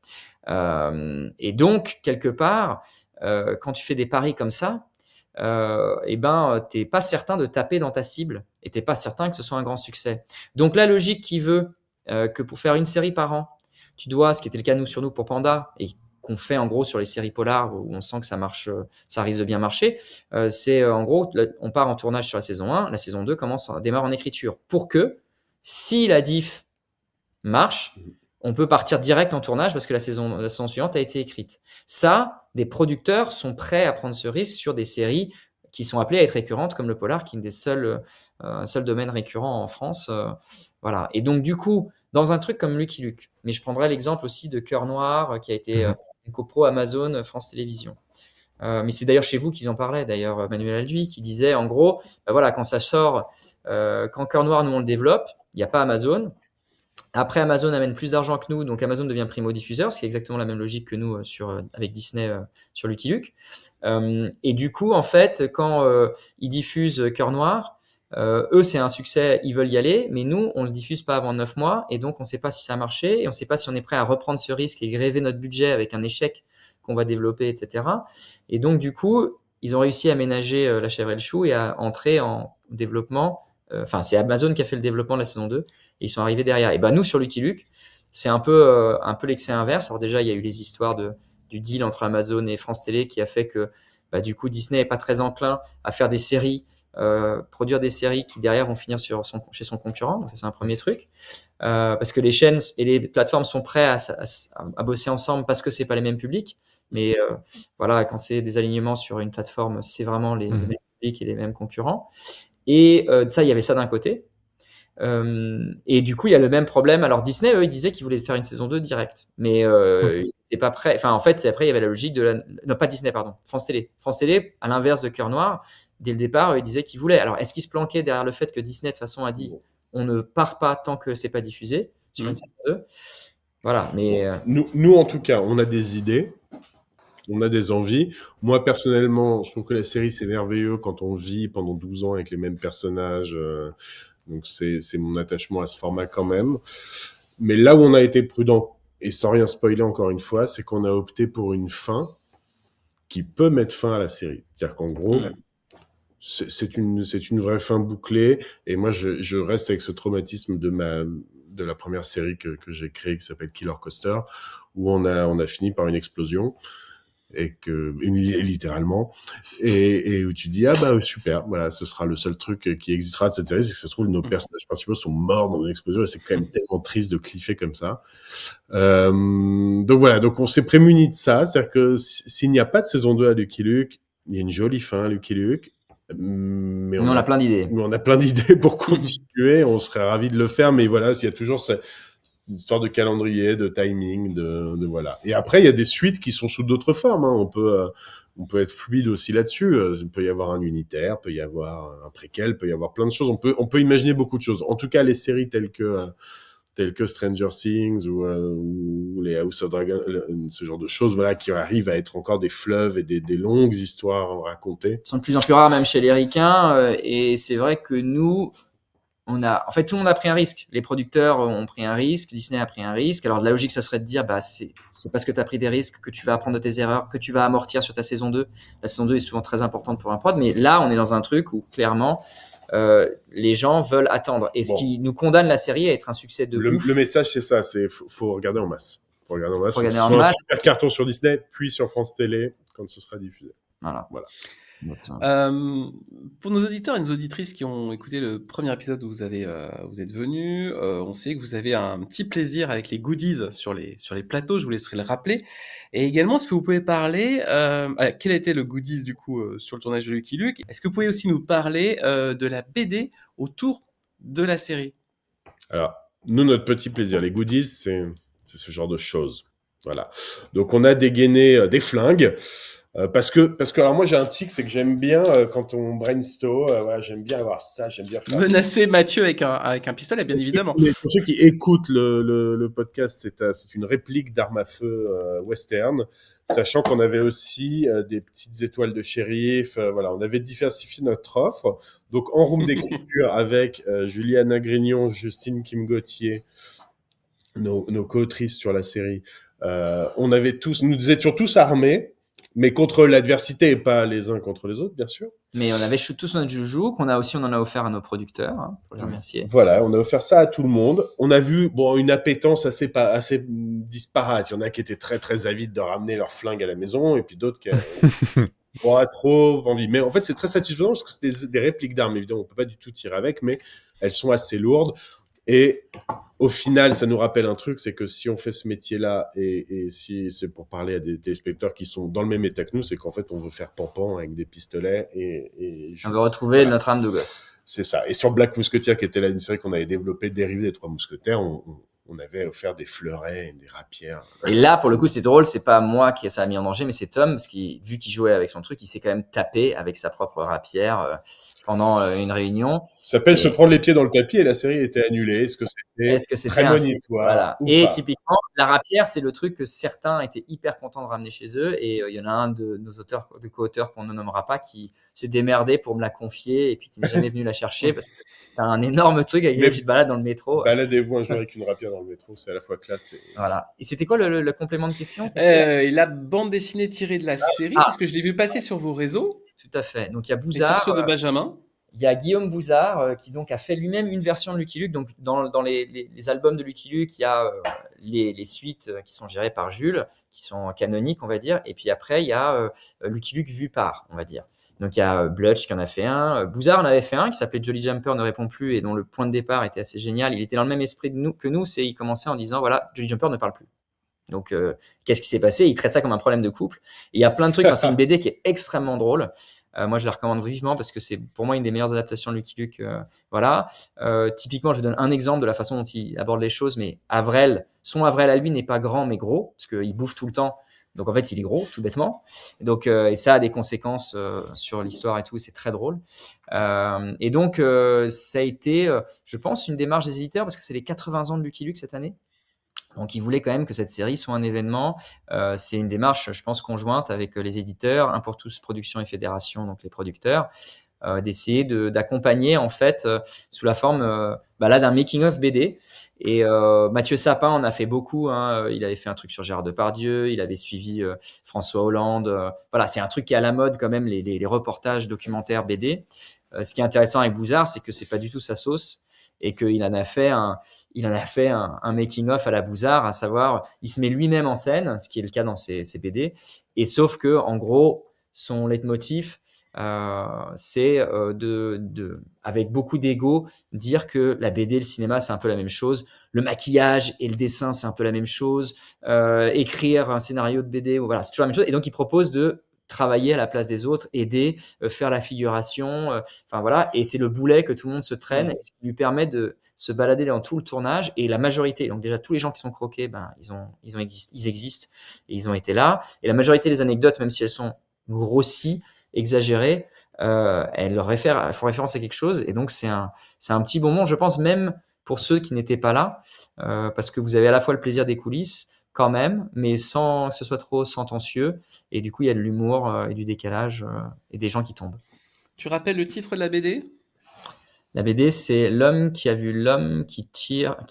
Et donc, quelque part, quand tu fais des paris comme ça, t'es pas certain de taper dans ta cible et t'es pas certain que ce soit un grand succès. Donc la logique qui veut que pour faire une série par an, tu dois, ce qui était le cas nous pour Panda et qu'on fait en gros sur les séries polars où on sent que ça marche, ça risque de bien marcher, c'est en gros, on part en tournage sur la saison 1, la saison 2 démarre en écriture pour que si la diff marche, on peut partir direct en tournage parce que la saison suivante a été écrite. Ça, des producteurs sont prêts à prendre ce risque sur des séries qui sont appelées à être récurrentes, comme le polar, qui est un seul domaine récurrent en France. Voilà. Et donc, du coup, dans un truc comme Lucky Luke, mais je prendrai l'exemple aussi de Cœur Noir, qui a été une copro Amazon France Télévisions. Mais c'est d'ailleurs chez vous qu'ils en parlaient, d'ailleurs, Manuel Alduy, qui disait, en gros, voilà, quand ça sort, quand Cœur Noir, nous, on le développe, il n'y a pas Amazon. Après, Amazon amène plus d'argent que nous, donc Amazon devient primo-diffuseur, ce qui est exactement la même logique que nous avec Disney sur Lucky Luke. Et du coup, en fait, quand ils diffusent Cœur Noir, eux, c'est un succès, ils veulent y aller, mais nous, on le diffuse pas avant 9 mois, et donc on ne sait pas si ça a marché, et on ne sait pas si on est prêt à reprendre ce risque et gréver notre budget avec un échec qu'on va développer, etc. Et donc, du coup, ils ont réussi à ménager La Chèvre et le Chou et à entrer en développement. Enfin, c'est Amazon qui a fait le développement de la saison 2 et ils sont arrivés derrière. Et ben nous, sur Lucky Luke, c'est un peu l'excès inverse. Alors déjà, il y a eu les histoires du deal entre Amazon et France Télé qui a fait que du coup, Disney n'est pas très enclin à faire des séries, produire des séries qui derrière vont finir chez son concurrent. Donc ça, c'est un premier truc. Parce que les chaînes et les plateformes sont prêts à bosser ensemble parce que c'est pas les mêmes publics. Mais voilà, quand c'est des alignements sur une plateforme, c'est vraiment les mêmes publics et les mêmes concurrents. Et ça, il y avait ça d'un côté. Et du coup, il y a le même problème. Alors Disney, eux, ils disaient qu'ils voulaient faire une saison 2 direct. Mais ils n'étaient pas prêts. Enfin, en fait, après, il y avait la logique non, pas Disney, pardon. France Télé. France Télé, à l'inverse de Cœur Noir, dès le départ, ils disaient qu'ils voulaient. Alors, est-ce qu'ils se planquaient derrière le fait que Disney, de toute façon, a dit on ne part pas tant que c'est pas diffusé sur une saison 2. Voilà. Mais nous, en tout cas, on a des idées. On a des envies. Moi, personnellement, je trouve que la série, c'est merveilleux quand on vit pendant 12 ans avec les mêmes personnages. Donc, c'est mon attachement à ce format quand même. Mais là où on a été prudent, et sans rien spoiler encore une fois, c'est qu'on a opté pour une fin qui peut mettre fin à la série. C'est-à-dire qu'en gros, c'est une vraie fin bouclée. Et moi, je reste avec ce traumatisme de la première série que j'ai créée qui s'appelle Killer Coaster, où on a fini par une explosion. Littéralement, et où tu dis super, voilà, ce sera le seul truc qui existera de cette série, c'est que ça se trouve nos personnages principaux sont morts dans une explosion et c'est quand même tellement triste de cliffer comme ça. Donc voilà, donc on s'est prémuni de ça, c'est-à-dire que s'il n'y a pas de saison 2 à Lucky Luke, il y a une jolie fin à Lucky Luke, mais on a plein d'idées. Mais on a plein d'idées pour continuer, on serait ravis de le faire, mais voilà, s'il y a toujours une histoire de calendrier, de timing, de voilà. Et après, il y a des suites qui sont sous d'autres formes. Hein. On peut être fluide aussi là-dessus. Il peut y avoir un unitaire, peut y avoir un préquel, peut y avoir plein de choses. On peut imaginer beaucoup de choses. En tout cas, les séries telles que Stranger Things ou les House of Dragon, ce genre de choses, voilà, qui arrivent à être encore des fleuves et des longues histoires racontées. Sont de plus en plus rares même chez les ricains. Et c'est vrai que nous, tout le monde a pris un risque. Les producteurs ont pris un risque, Disney a pris un risque. Alors, la logique, ça serait de dire, c'est parce que tu as pris des risques que tu vas apprendre de tes erreurs, que tu vas amortir sur ta saison 2. La saison 2 est souvent très importante pour un prod, mais là, on est dans un truc où, clairement, les gens veulent attendre. Et ce qui nous condamne la série à être un succès de ouf. Le message, c'est ça, faut regarder en masse. Faut regarder en masse. Faut regarder en soit masse. Un super carton sur Disney, puis sur France Télé, quand ce sera diffusé. Voilà. Pour nos auditeurs et nos auditrices qui ont écouté le premier épisode où vous êtes venus, on sait que vous avez un petit plaisir avec les goodies sur les plateaux, je vous laisserai le rappeler. Et également, est-ce que vous pouvez parler, quel a été le goodies du coup sur le tournage de Lucky Luke? Est-ce que vous pouvez aussi nous parler de la BD autour de la série? Alors, nous, notre petit plaisir, les goodies, c'est ce genre de choses. Voilà. Donc, on a dégainé des flingues. Parce que alors moi j'ai un tic, c'est que j'aime bien quand on brainstorm, voilà, j'aime bien avoir ça, j'aime bien faire. Menacer Mathieu avec un pistolet, bien évidemment. Pour ceux qui écoutent le podcast, c'est une réplique d'arme à feu western, sachant qu'on avait aussi des petites étoiles de shérif. Voilà, on avait diversifié notre offre. Donc en room d'écriture avec Juliana Grignon, Justine Kim Gauthier, nos co-autrices sur la série, nous étions tous armés, mais contre l'adversité et pas les uns contre les autres, bien sûr. Mais on avait tous notre joujou, on en a offert à nos producteurs, pour les remercier. Voilà, on a offert ça à tout le monde. On a vu, une appétence assez disparate. Il y en a qui étaient très, très avides de ramener leur flingue à la maison, et puis d'autres qui pas trop envie. Mais en fait, c'est très satisfaisant parce que c'est des répliques d'armes. Évidemment, on peut pas du tout tirer avec, mais elles sont assez lourdes. Et au final, ça nous rappelle un truc, c'est que si on fait ce métier-là, et si c'est pour parler à des téléspectateurs qui sont dans le même état que nous, c'est qu'en fait, on veut faire pampan avec des pistolets on veut retrouver notre âme de gosse. C'est ça. Et sur Black Mousquetaire, qui était là une série qu'on avait développée, dérivée des Trois Mousquetaires, on avait offert des fleurets, des rapières. Et là, pour le coup, c'est drôle, c'est pas moi qui ça a mis en danger, mais c'est Tom, parce qu'il, vu qu'il jouait avec son truc, il s'est quand même tapé avec sa propre rapière pendant une réunion. Ça s'appelle se prendre les pieds dans le tapis, et la série était annulée. Est-ce que c'était très monitoire? Voilà. Et typiquement, la rapière, c'est le truc que certains étaient hyper contents de ramener chez eux, et il y en a un de nos co-auteurs qu'on ne nommera pas, qui s'est démerdé pour me la confier, et puis qui n'est jamais venu la chercher, parce que t'as un énorme truc avec lequel tu te balades dans le métro. Baladez-vous un jour avec une rapière dans le métro, c'est à la fois classe et... Voilà. Et c'était quoi le complément de question? La bande dessinée tirée de la série, parce que je l'ai vu passer sur vos réseaux. Tout à fait. Donc il y a Bouzard. Et sur ceux de Benjamin. Il y a Guillaume Bouzard qui donc a fait lui-même une version de Lucky Luke. Donc dans les albums de Lucky Luke, il y a les suites qui sont gérées par Jules, qui sont canoniques, on va dire. Et puis après, il y a Lucky Luke vu par, on va dire. Donc il y a Blutch qui en a fait un. Bouzard en avait fait un qui s'appelait Jolly Jumper ne répond plus et dont le point de départ était assez génial. Il était dans le même esprit que nous. Il commençait en disant voilà, Jolly Jumper ne parle plus. Donc, qu'est-ce qui s'est passé? Il traite ça comme un problème de couple. Et il y a plein de trucs. C'est une BD qui est extrêmement drôle. Moi, je la recommande vivement parce que c'est pour moi une des meilleures adaptations de Lucky Luke. Voilà. Typiquement, je donne un exemple de la façon dont il aborde les choses. Mais son Avrel à lui n'est pas grand mais gros parce qu'il bouffe tout le temps. Donc en fait, il est gros, tout bêtement. Donc, et ça a des conséquences sur l'histoire et tout. C'est très drôle. Et donc, ça a été, je pense, une démarche des éditeurs parce que c'est les 80 ans de Lucky Luke cette année. Donc, ils voulaient quand même que cette série soit un événement. C'est une démarche, je pense, conjointe avec les éditeurs, Un pour tous Productions et Fédération, donc les producteurs, d'essayer d'accompagner en fait sous la forme là d'un making-of BD. Et Mathieu Sapin en a fait beaucoup. Il avait fait un truc sur Gérard Depardieu, il avait suivi François Hollande. Voilà, c'est un truc qui est à la mode quand même, les reportages documentaires BD. Ce qui est intéressant avec Bouzard, c'est que c'est pas du tout sa sauce. Et qu'il en a fait un making-of à la Bouzard, à savoir, il se met lui-même en scène, ce qui est le cas dans ses BD, et sauf que, en gros, son leitmotiv, c'est avec beaucoup d'ego, dire que la BD et le cinéma, c'est un peu la même chose, le maquillage et le dessin, c'est un peu la même chose, écrire un scénario de BD, voilà, c'est toujours la même chose, et donc il propose de travailler à la place des autres, aider, faire la figuration, voilà, et c'est le boulet que tout le monde se traîne, ce qui lui permet de se balader dans tout le tournage, et la majorité, donc déjà tous les gens qui sont croqués, ils existent, et ils ont été là, et la majorité des anecdotes, même si elles sont grossies, exagérées, elles font référence à quelque chose, et donc c'est un petit bonbon, je pense, même pour ceux qui n'étaient pas là, parce que vous avez à la fois le plaisir des coulisses, quand même, mais sans que ce soit trop sentencieux. Et du coup, il y a de l'humour et du décalage et des gens qui tombent. Tu rappelles le titre de la BD? La BD, c'est L'homme qui a vu l'homme qui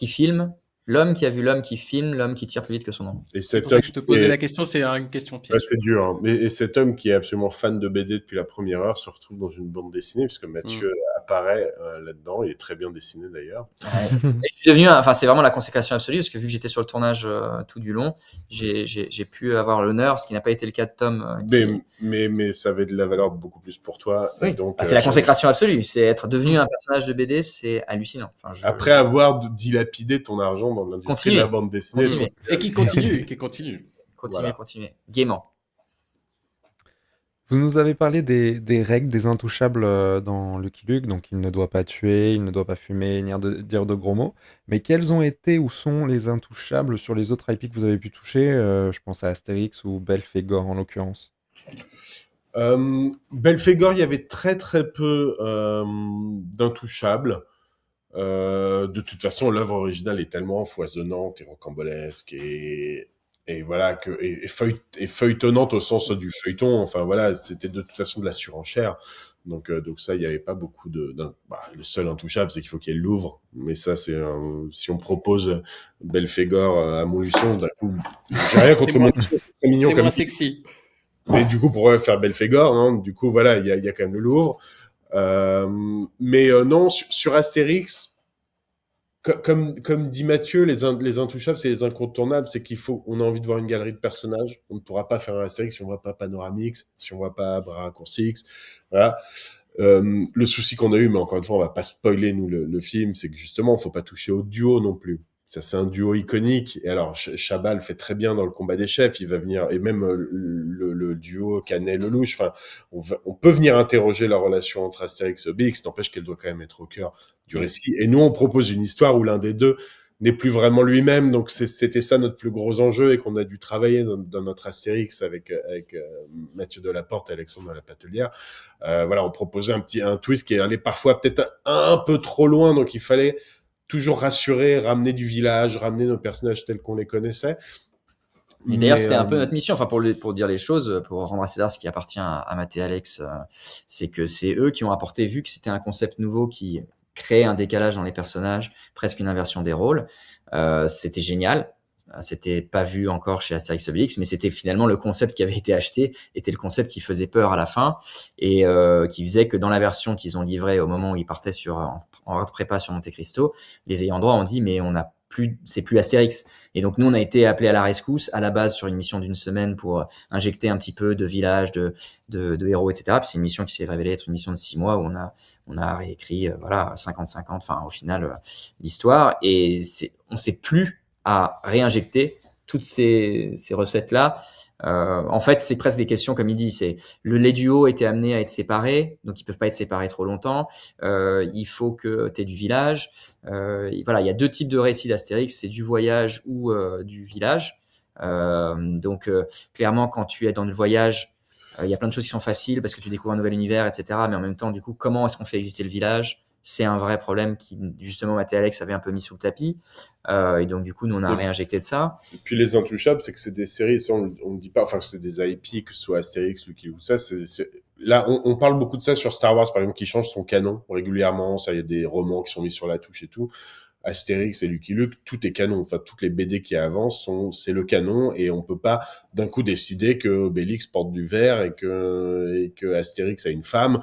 filme, l'homme qui a vu l'homme qui filme, l'homme qui tire plus vite que son ombre. C'est pour ça que je te posais la question, c'est une question piège. C'est dur, hein. Et cet homme qui est absolument fan de BD depuis la première heure se retrouve dans une bande dessinée, puisque Mathieu apparaît là-dedans, il est très bien dessiné d'ailleurs. C'est vraiment la consécration absolue, parce que vu que j'étais sur le tournage tout du long, j'ai pu avoir l'honneur, ce qui n'a pas été le cas de Tom. Mais ça avait de la valeur beaucoup plus pour toi. Oui. Donc, c'est la consécration absolue, c'est être devenu un personnage de BD, c'est hallucinant. Après avoir dilapidé ton argent dans l'industrie de la bande dessinée. Et qui continue. Continuez, gaiement. Vous nous avez parlé des règles, des intouchables dans Lucky Luke, donc il ne doit pas tuer, il ne doit pas fumer, ni dire de gros mots. Mais quels ont été ou sont les intouchables sur les autres IP que vous avez pu toucher? Je pense à Astérix ou Belf et Gore en l'occurrence. Belphégor, il y avait très très peu d'intouchables. De toute façon, l'œuvre originale est tellement foisonnante et rocambolesque et voilà et feuilletonnante au sens du feuilleton. Enfin voilà, c'était de toute façon de la surenchère. Donc ça, il n'y avait pas beaucoup le seul intouchable, c'est qu'il faut qu'il y ait le Louvre. Mais ça, si on propose Belphégor à Montluçon, d'un coup, j'ai rien contre Montluçon, c'est très mignon C'est comme moins sexy. mais du coup, pour faire Belphégor, hein, du coup, voilà, il y a quand même le Louvre. Mais non, sur Astérix, comme dit Mathieu, les intouchables, c'est les incontournables, c'est on a envie de voir une galerie de personnages. On ne pourra pas faire un Astérix si on voit pas Panoramix, si on voit pas Bras Raccourcis, voilà. Le souci qu'on a eu, mais encore une fois, on va pas spoiler nous le film, c'est que justement, faut pas toucher au duo non plus. Ça, c'est un duo iconique. Et alors, Chabat le fait très bien dans le combat des chefs. Il va venir, et même le duo Canet-Lelouch. Enfin, on peut venir interroger la relation entre Astérix et Obélix. N'empêche qu'elle doit quand même être au cœur du récit. Et nous, on propose une histoire où l'un des deux n'est plus vraiment lui-même. Donc, c'était ça notre plus gros enjeu et qu'on a dû travailler dans notre Astérix avec Mathieu Delaporte et Alexandre de la Patelière. Voilà, on proposait un twist qui est allé parfois peut-être un peu trop loin. Donc, il fallait toujours rassurer, ramener du village, ramener nos personnages tels qu'on les connaissait. Et d'ailleurs, c'était un peu notre mission, enfin pour dire les choses, pour rendre à César ce qui appartient à Matt et Alex, c'est que c'est eux qui ont apporté, vu que c'était un concept nouveau qui créait un décalage dans les personnages, presque une inversion des rôles. C'était génial. C'était pas vu encore chez Astérix Obélix, mais c'était finalement le concept qui avait été acheté, était le concept qui faisait peur à la fin et qui faisait que dans la version qu'ils ont livrée au moment où ils partaient en prépa sur Monte Cristo, les ayants droit ont dit mais c'est plus Astérix. Et donc nous on a été appelés à la rescousse à la base sur une mission d'une semaine pour injecter un petit peu de village, de héros, etc. Puis c'est une mission qui s'est révélée être une mission de 6 mois où on a réécrit 50-50, enfin au final l'histoire et on sait plus à réinjecter toutes ces recettes-là. En fait, c'est presque des questions, comme il dit, les duos étaient amenés à être séparés, donc ils peuvent pas être séparés trop longtemps. Il faut que tu aies du village. Voilà, il y a deux types de récits d'Astérix, c'est du voyage ou du village. Donc clairement, quand tu es dans le voyage, il y a plein de choses qui sont faciles parce que tu découvres un nouvel univers, etc. Mais en même temps, du coup, comment est-ce qu'on fait exister le village ? C'est un vrai problème qui, justement, Matt et Alex avaient un peu mis sous le tapis. Et donc, du coup, nous, on a réinjecté de ça. Et puis, Les Intouchables, c'est que c'est des séries, ça, on ne dit pas, enfin, c'est des IP, que ce soit Astérix, Lucky Luke, ça, là, on parle beaucoup de ça sur Star Wars, par exemple, qui change son canon régulièrement. Ça, il y a des romans qui sont mis sur la touche et tout. Astérix et Lucky Luke, tout est canon. Enfin, toutes les BD qui avancent c'est le canon et on peut pas d'un coup décider que Obélix porte du vert et que Astérix a une femme.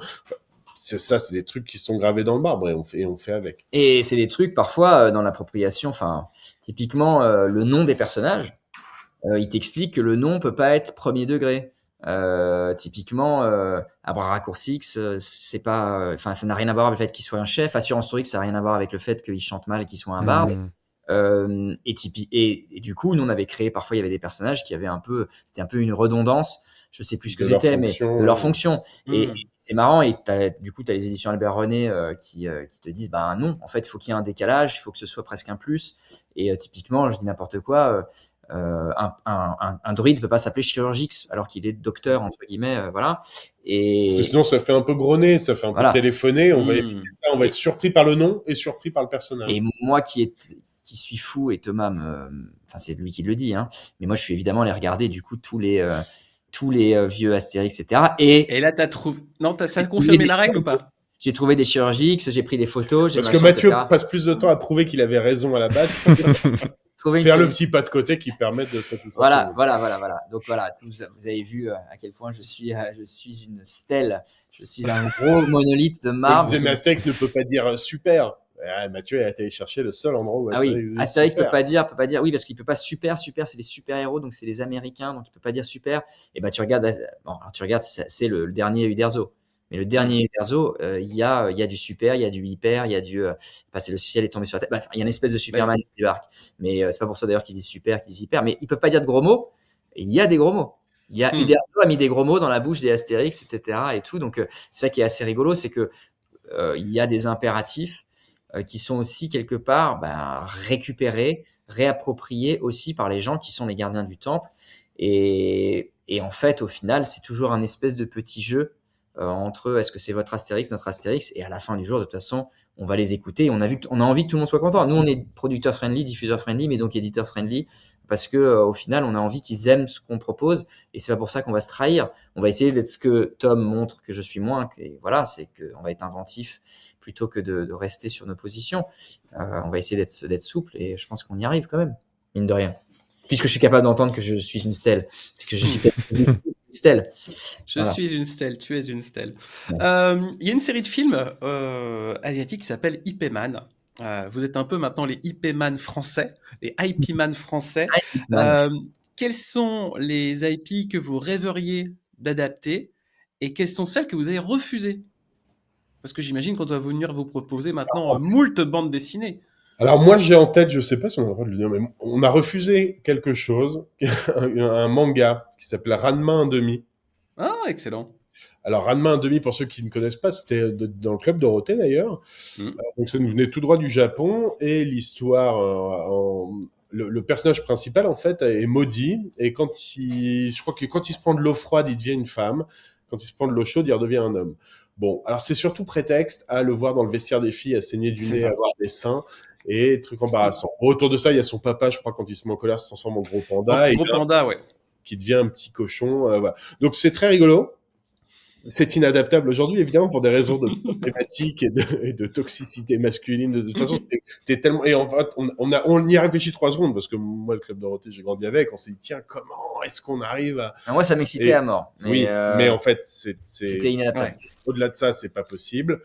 Enfin, c'est des trucs qui sont gravés dans le marbre et on fait avec. Et c'est des trucs parfois dans l'appropriation. Enfin, typiquement le nom des personnages, il t'explique que le nom peut pas être premier degré. Typiquement, à Bras Raccourcis, c'est pas, enfin, ça n'a rien à voir avec le fait qu'il soit un chef. Assurance Tourix, ça n'a rien à voir avec le fait qu'il chante mal et qu'il soit un barde. Et du coup, nous on avait créé, parfois il y avait des personnages qui avaient c'était un peu une redondance. Je sais plus ce que c'était, mais de leur fonction. Et c'est marrant. Et du coup, tu as les éditions Albert René qui te disent, bah non, en fait, il faut qu'il y ait un décalage, il faut que ce soit presque un plus. Et typiquement, je dis n'importe quoi, un druide peut pas s'appeler Chirurgix alors qu'il est docteur entre guillemets, voilà. Et parce que sinon, ça fait un peu grené, ça fait un peu téléphoné. On va éviter ça, on va être surpris par le nom et surpris par le personnage. Et moi qui suis fou, et Thomas enfin c'est lui qui le dit, hein, mais moi je suis évidemment allé regarder du coup tous les vieux Astérix, etc. Et là, t'as trouvé... Non, ça a confirmé la règle ou pas ? J'ai trouvé des Chirurgix, j'ai pris des photos. Parce que Mathieu passe plus de temps à prouver qu'il avait raison à la base. Faire le petit pas de côté qui permet de s'appuyer. Voilà. Donc voilà, vous avez vu à quel point je suis une stèle. Je suis un gros monolithe de marbre. Mais Astérix ne peut pas dire super. Mathieu a été chercher le seul endroit où Astérix peut pas dire, oui, parce qu'il peut pas super, c'est les super-héros, donc c'est les Américains, donc il peut pas dire super. Et bah tu regardes, c'est le dernier Uderzo. Mais le dernier Uderzo, il y a du super, il y a du hyper, il y a du, c'est le ciel est tombé sur la tête. Bref, il y a une espèce de Superman qui débarque. Mais c'est pas pour ça d'ailleurs qu'ils disent super, qu'ils disent hyper. Mais ils peuvent pas dire de gros mots. Et il y a des gros mots. Uderzo a mis des gros mots dans la bouche des Astérix, etc. et tout. Donc c'est ça qui est assez rigolo, c'est que il y a des impératifs qui sont aussi quelque part récupérés réappropriées aussi par les gens qui sont les gardiens du temple. Et en fait, au final, c'est toujours un espèce de petit jeu entre est-ce que c'est votre Astérix, notre Astérix, et à la fin du jour, de toute façon, on va les écouter. Et on a envie que tout le monde soit content. Nous, on est producteur friendly, diffuseur friendly, mais donc éditeur friendly, parce que au final, on a envie qu'ils aiment ce qu'on propose, et c'est pas pour ça qu'on va se trahir. On va essayer d'être ce que Tom montre que je suis moins. Et voilà, c'est qu'on va être inventif plutôt que de rester sur nos positions. On va essayer d'être souple, et je pense qu'on y arrive quand même, mine de rien. Puisque je suis capable d'entendre que je suis une stèle, c'est que je suis peut-être une stèle. Je suis une stèle, tu es une stèle. Il y a une série de films asiatiques qui s'appelle IP Man. Vous êtes un peu maintenant les IP Man français, les IP Man français. Quels sont les IP que vous rêveriez d'adapter et quelles sont celles que vous avez refusées? Parce que j'imagine qu'on doit venir vous proposer maintenant moult bandes dessinées. Alors moi j'ai en tête, je sais pas si on a le droit de le dire, mais on a refusé quelque chose, un manga qui s'appelle Ranma 1/2. Ah, excellent. Alors Ranma 1/2, pour ceux qui ne connaissent pas, c'était dans le Club Dorothée d'ailleurs. Donc ça nous venait tout droit du Japon, et l'histoire, le personnage principal en fait est maudit, et je crois que quand il se prend de l'eau froide, il devient une femme. Quand il se prend de l'eau chaude, il redevient un homme. Bon, alors c'est surtout prétexte à le voir dans le vestiaire des filles, à saigner du nez, à avoir des seins. Et truc embarrassant. Autour de ça, il y a son papa, je crois, quand il se met en colère, se transforme en gros panda. Gros panda, ouais. Qui devient un petit cochon. Voilà. Donc c'est très rigolo. C'est inadaptable aujourd'hui, évidemment, pour des raisons de problématiques et de toxicité masculine. De toute façon, c'était tellement... Et en fait, on y a réfléchi 3 secondes, parce que moi, le Club Dorothée, j'ai grandi avec. On s'est dit, tiens, comment est-ce qu'on arrive à... Moi, ça m'excitait à mort. Mais oui, mais en fait, c'était inadaptable. Ouais. Au-delà de ça, c'est pas possible.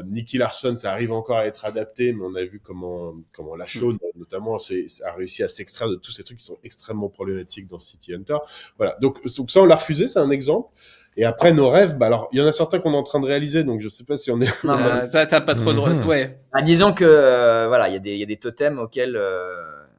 Nicky Larson, ça arrive encore à être adapté, mais on a vu comment La Chaude, notamment, a réussi à s'extraire de tous ces trucs qui sont extrêmement problématiques dans City Hunter. Voilà. Donc ça, on l'a refusé, c'est un exemple. Et après, nos rêves, bah alors, il y en a certains qu'on est en train de réaliser, donc je sais pas si on est... ça, t'as pas trop de droit, ouais. Disons que, voilà, il y a des totems auxquels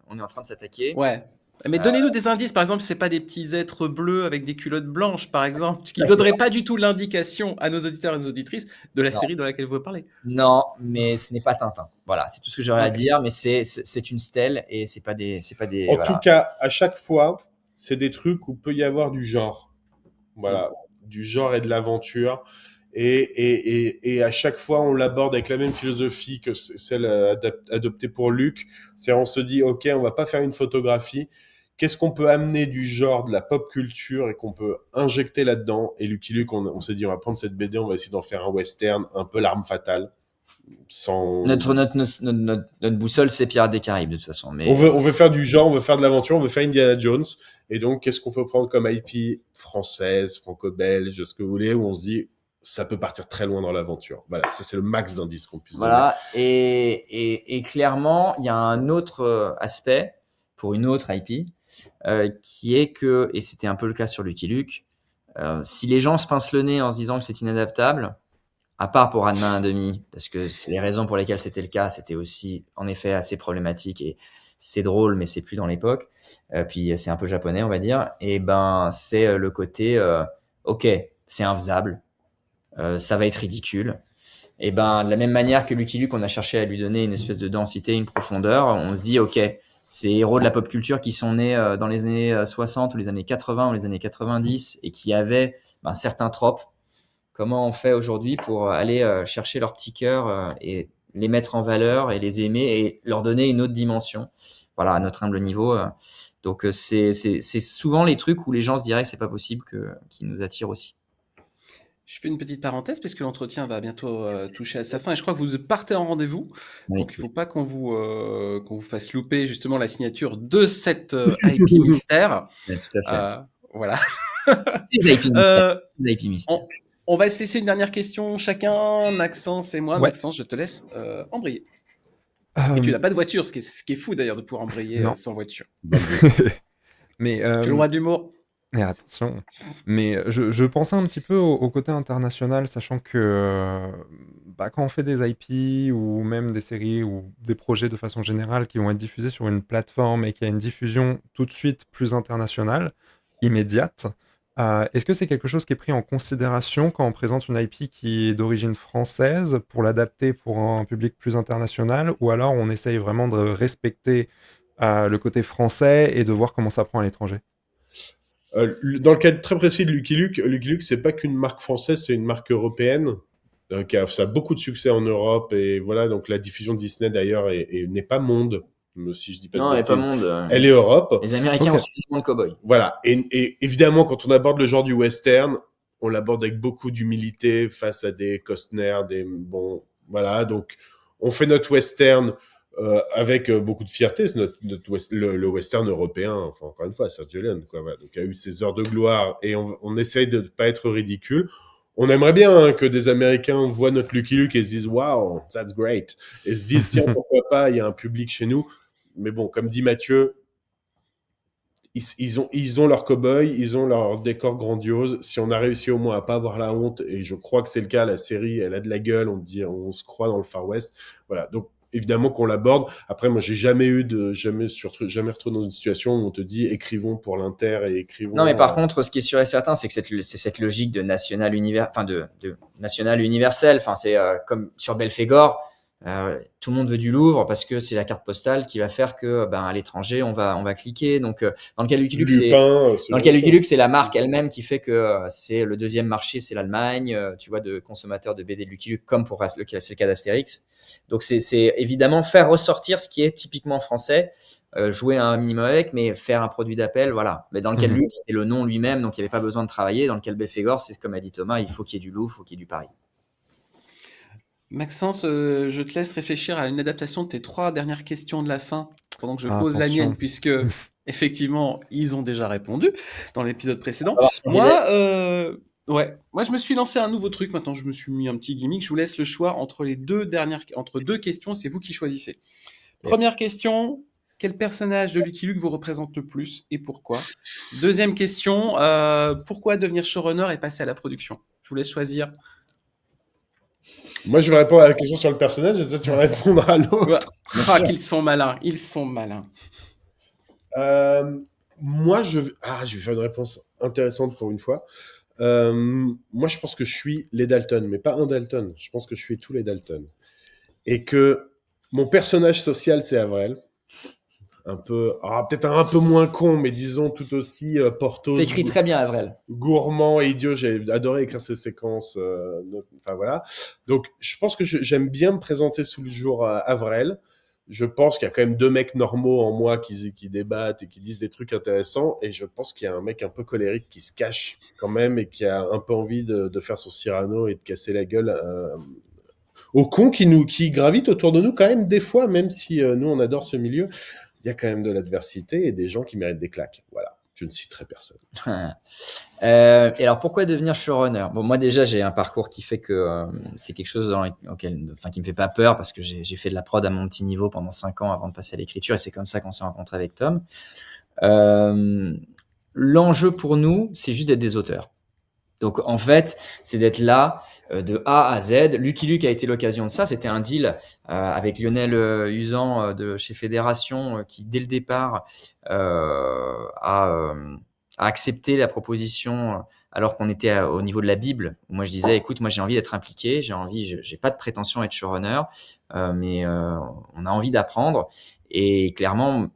on est en train de s'attaquer. Ouais. Mais donnez-nous des indices, par exemple, c'est pas des petits êtres bleus avec des culottes blanches, par exemple, qui ne donneraient pas du tout l'indication à nos auditeurs et nos auditrices de la série dans laquelle vous parlez. Non, mais ce n'est pas Tintin. Voilà, c'est tout ce que j'aurais à dire, mais c'est une stèle et c'est pas des. En tout cas, à chaque fois, c'est des trucs où peut y avoir du genre. Voilà, du genre et de l'aventure. Et à chaque fois, on l'aborde avec la même philosophie que celle adoptée pour Luc. C'est on se dit, ok, on va pas faire une photographie. Qu'est-ce qu'on peut amener du genre de la pop culture et qu'on peut injecter là-dedans? Et Lucky Luke, on s'est dit, on va prendre cette BD, on va essayer d'en faire un western, un peu l'arme fatale. Sans... Notre boussole, c'est Pirates des Caraïbes, de toute façon. Mais... On veut faire du genre, on veut faire de l'aventure, on veut faire Indiana Jones. Et donc, qu'est-ce qu'on peut prendre comme IP française, franco-belge, ce que vous voulez, où on se dit, ça peut partir très loin dans l'aventure. Voilà, ça c'est le max d'indices qu'on puisse donner. Et clairement, il y a un autre aspect pour une autre IP, qui est que, et c'était un peu le cas sur Lucky Luke, si les gens se pincent le nez en se disant que c'est inadaptable, à part pour Ranma 1/2, parce que c'est les raisons pour lesquelles c'était le cas, c'était aussi en effet assez problématique et c'est drôle, mais c'est plus dans l'époque. Puis c'est un peu japonais, on va dire. Et ben, c'est le côté, ok, c'est infaisable, ça va être ridicule. Et ben, de la même manière que Lucky Luke, on a cherché à lui donner une espèce de densité, une profondeur, on se dit, ok, ces héros de la pop culture qui sont nés dans les années 60 ou les années 80 ou les années 90 et qui avaient certains tropes, comment on fait aujourd'hui pour aller chercher leur petit cœur et les mettre en valeur et les aimer et leur donner une autre dimension, voilà, à notre humble niveau. Donc c'est souvent les trucs où les gens se diraient que c'est pas possible qui nous attirent aussi. Je fais une petite parenthèse parce que l'entretien va bientôt toucher à sa fin et je crois que vous partez en rendez-vous. Oui. Donc il ne faut pas qu'on vous fasse louper justement la signature de cette IP mystère. Oui, tout à fait. Voilà. C'est l'IP mystère. On va se laisser une dernière question chacun, Maxence et moi. Ouais. Maxence, je te laisse embrayer. Et tu n'as pas de voiture, ce qui est fou d'ailleurs de pouvoir embrayer sans voiture. Mais, tu as le droit de l'humour. Mais attention, mais je pensais un petit peu au côté international, sachant que quand on fait des IP ou même des séries ou des projets de façon générale qui vont être diffusés sur une plateforme et qui a une diffusion tout de suite plus internationale, immédiate, est-ce que c'est quelque chose qui est pris en considération quand on présente une IP qui est d'origine française pour l'adapter pour un public plus international, ou alors on essaye vraiment de respecter le côté français et de voir comment ça prend à l'étranger. Dans le cas très précis de Lucky Luke, c'est pas qu'une marque française, c'est une marque européenne. Ça a beaucoup de succès en Europe et voilà, donc la diffusion Disney d'ailleurs n'est pas monde, si je dis pas de Non, elle est bêtises. pas monde. Elle est Europe. Les Américains ont suffisamment de cow-boys. Voilà, et évidemment, quand on aborde le genre du western, on l'aborde avec beaucoup d'humilité face à des Costner, voilà, donc on fait notre western avec beaucoup de fierté, c'est le western européen, enfin encore une fois, Sergio Leone, quoi, voilà. Donc il y a eu ses heures de gloire et on essaye de pas être ridicule. On aimerait bien que des Américains voient notre Lucky Luke et se disent wow, that's great, et se disent tiens, pourquoi pas, il y a un public chez nous. Mais bon, comme dit Mathieu, ils ont leur cow-boy, ils ont leur décor grandiose. Si on a réussi au moins à pas avoir la honte, et je crois que c'est le cas, la série, elle a de la gueule, on se croit dans le Far West. Voilà. Donc, évidemment qu'on l'aborde. Après, moi, j'ai jamais retrouvé dans une situation où on te dit écrivons pour l'Inter et écrivons. Non, mais par contre, ce qui est sûr et certain, c'est que c'est cette logique de national universel. Enfin, c'est comme sur Belphégor. Tout le monde veut du Louvre parce que c'est la carte postale qui va faire que à l'étranger on va cliquer. Donc dans le cas de Lucky Luke, c'est la marque elle-même qui fait que c'est le deuxième marché, c'est l'Allemagne, tu vois, de consommateurs de BD de Lucky Luke, comme pour c'est le cas d'Astérix. Donc c'est évidemment faire ressortir ce qui est typiquement français, jouer un minimum avec, mais faire un produit d'appel, voilà. Mais dans le cas de Luke, c'était le nom lui-même, donc il n'y avait pas besoin de travailler. Dans le cas de Belphégor, c'est comme a dit Thomas, il faut qu'il y ait du Louvre, il faut qu'il y ait du Paris. Maxence, je te laisse réfléchir à une adaptation de tes 3 dernières questions de la fin, pendant que je pose la mienne, puisque effectivement, ils ont déjà répondu dans l'épisode précédent. Moi, je me suis lancé un nouveau truc. Maintenant, je me suis mis un petit gimmick. Je vous laisse le choix entre deux questions. C'est vous qui choisissez. Première question, quel personnage de Lucky Luke vous représente le plus et pourquoi? Deuxième question, pourquoi devenir showrunner et passer à la production? Je vous laisse choisir. Moi, je vais répondre à la question sur le personnage et toi, tu vas répondre à l'autre. Qu'ils sont malins. Ils sont malins. Moi, je vais faire une réponse intéressante pour une fois. Moi, je pense que je suis les Dalton, mais pas un Dalton. Je pense que je suis tous les Dalton. Et que mon personnage social, c'est Avril. Peut-être un peu moins con, mais disons tout aussi Porthos. T'écris très bien, Avril. Gourmand et idiot. J'ai adoré écrire ces séquences. Enfin voilà. Donc, je pense que j'aime bien me présenter sous le jour Avril. Je pense qu'il y a quand même 2 mecs normaux en moi qui débattent et qui disent des trucs intéressants. Et je pense qu'il y a un mec un peu colérique qui se cache quand même et qui a un peu envie de faire son Cyrano et de casser la gueule aux cons qui gravitent autour de nous quand même des fois, même si nous on adore ce milieu. Il y a quand même de l'adversité et des gens qui méritent des claques. Voilà, je ne citerai personne. Et alors, pourquoi devenir showrunner? Bon, moi déjà, j'ai un parcours qui fait que c'est quelque chose qui me fait pas peur parce que j'ai fait de la prod à mon petit niveau pendant 5 ans avant de passer à l'écriture et c'est comme ça qu'on s'est rencontrés avec Tom. L'enjeu pour nous, c'est juste d'être des auteurs. Donc, en fait, c'est d'être là de A à Z. Lucky Luke a été l'occasion de ça. C'était un deal avec Lionel Usan de chez Fédération qui, dès le départ, a accepté la proposition alors qu'on était au niveau de la Bible. Où moi, je disais, écoute, moi, j'ai envie d'être impliqué. J'ai pas de prétention à être showrunner, mais on a envie d'apprendre. Et clairement,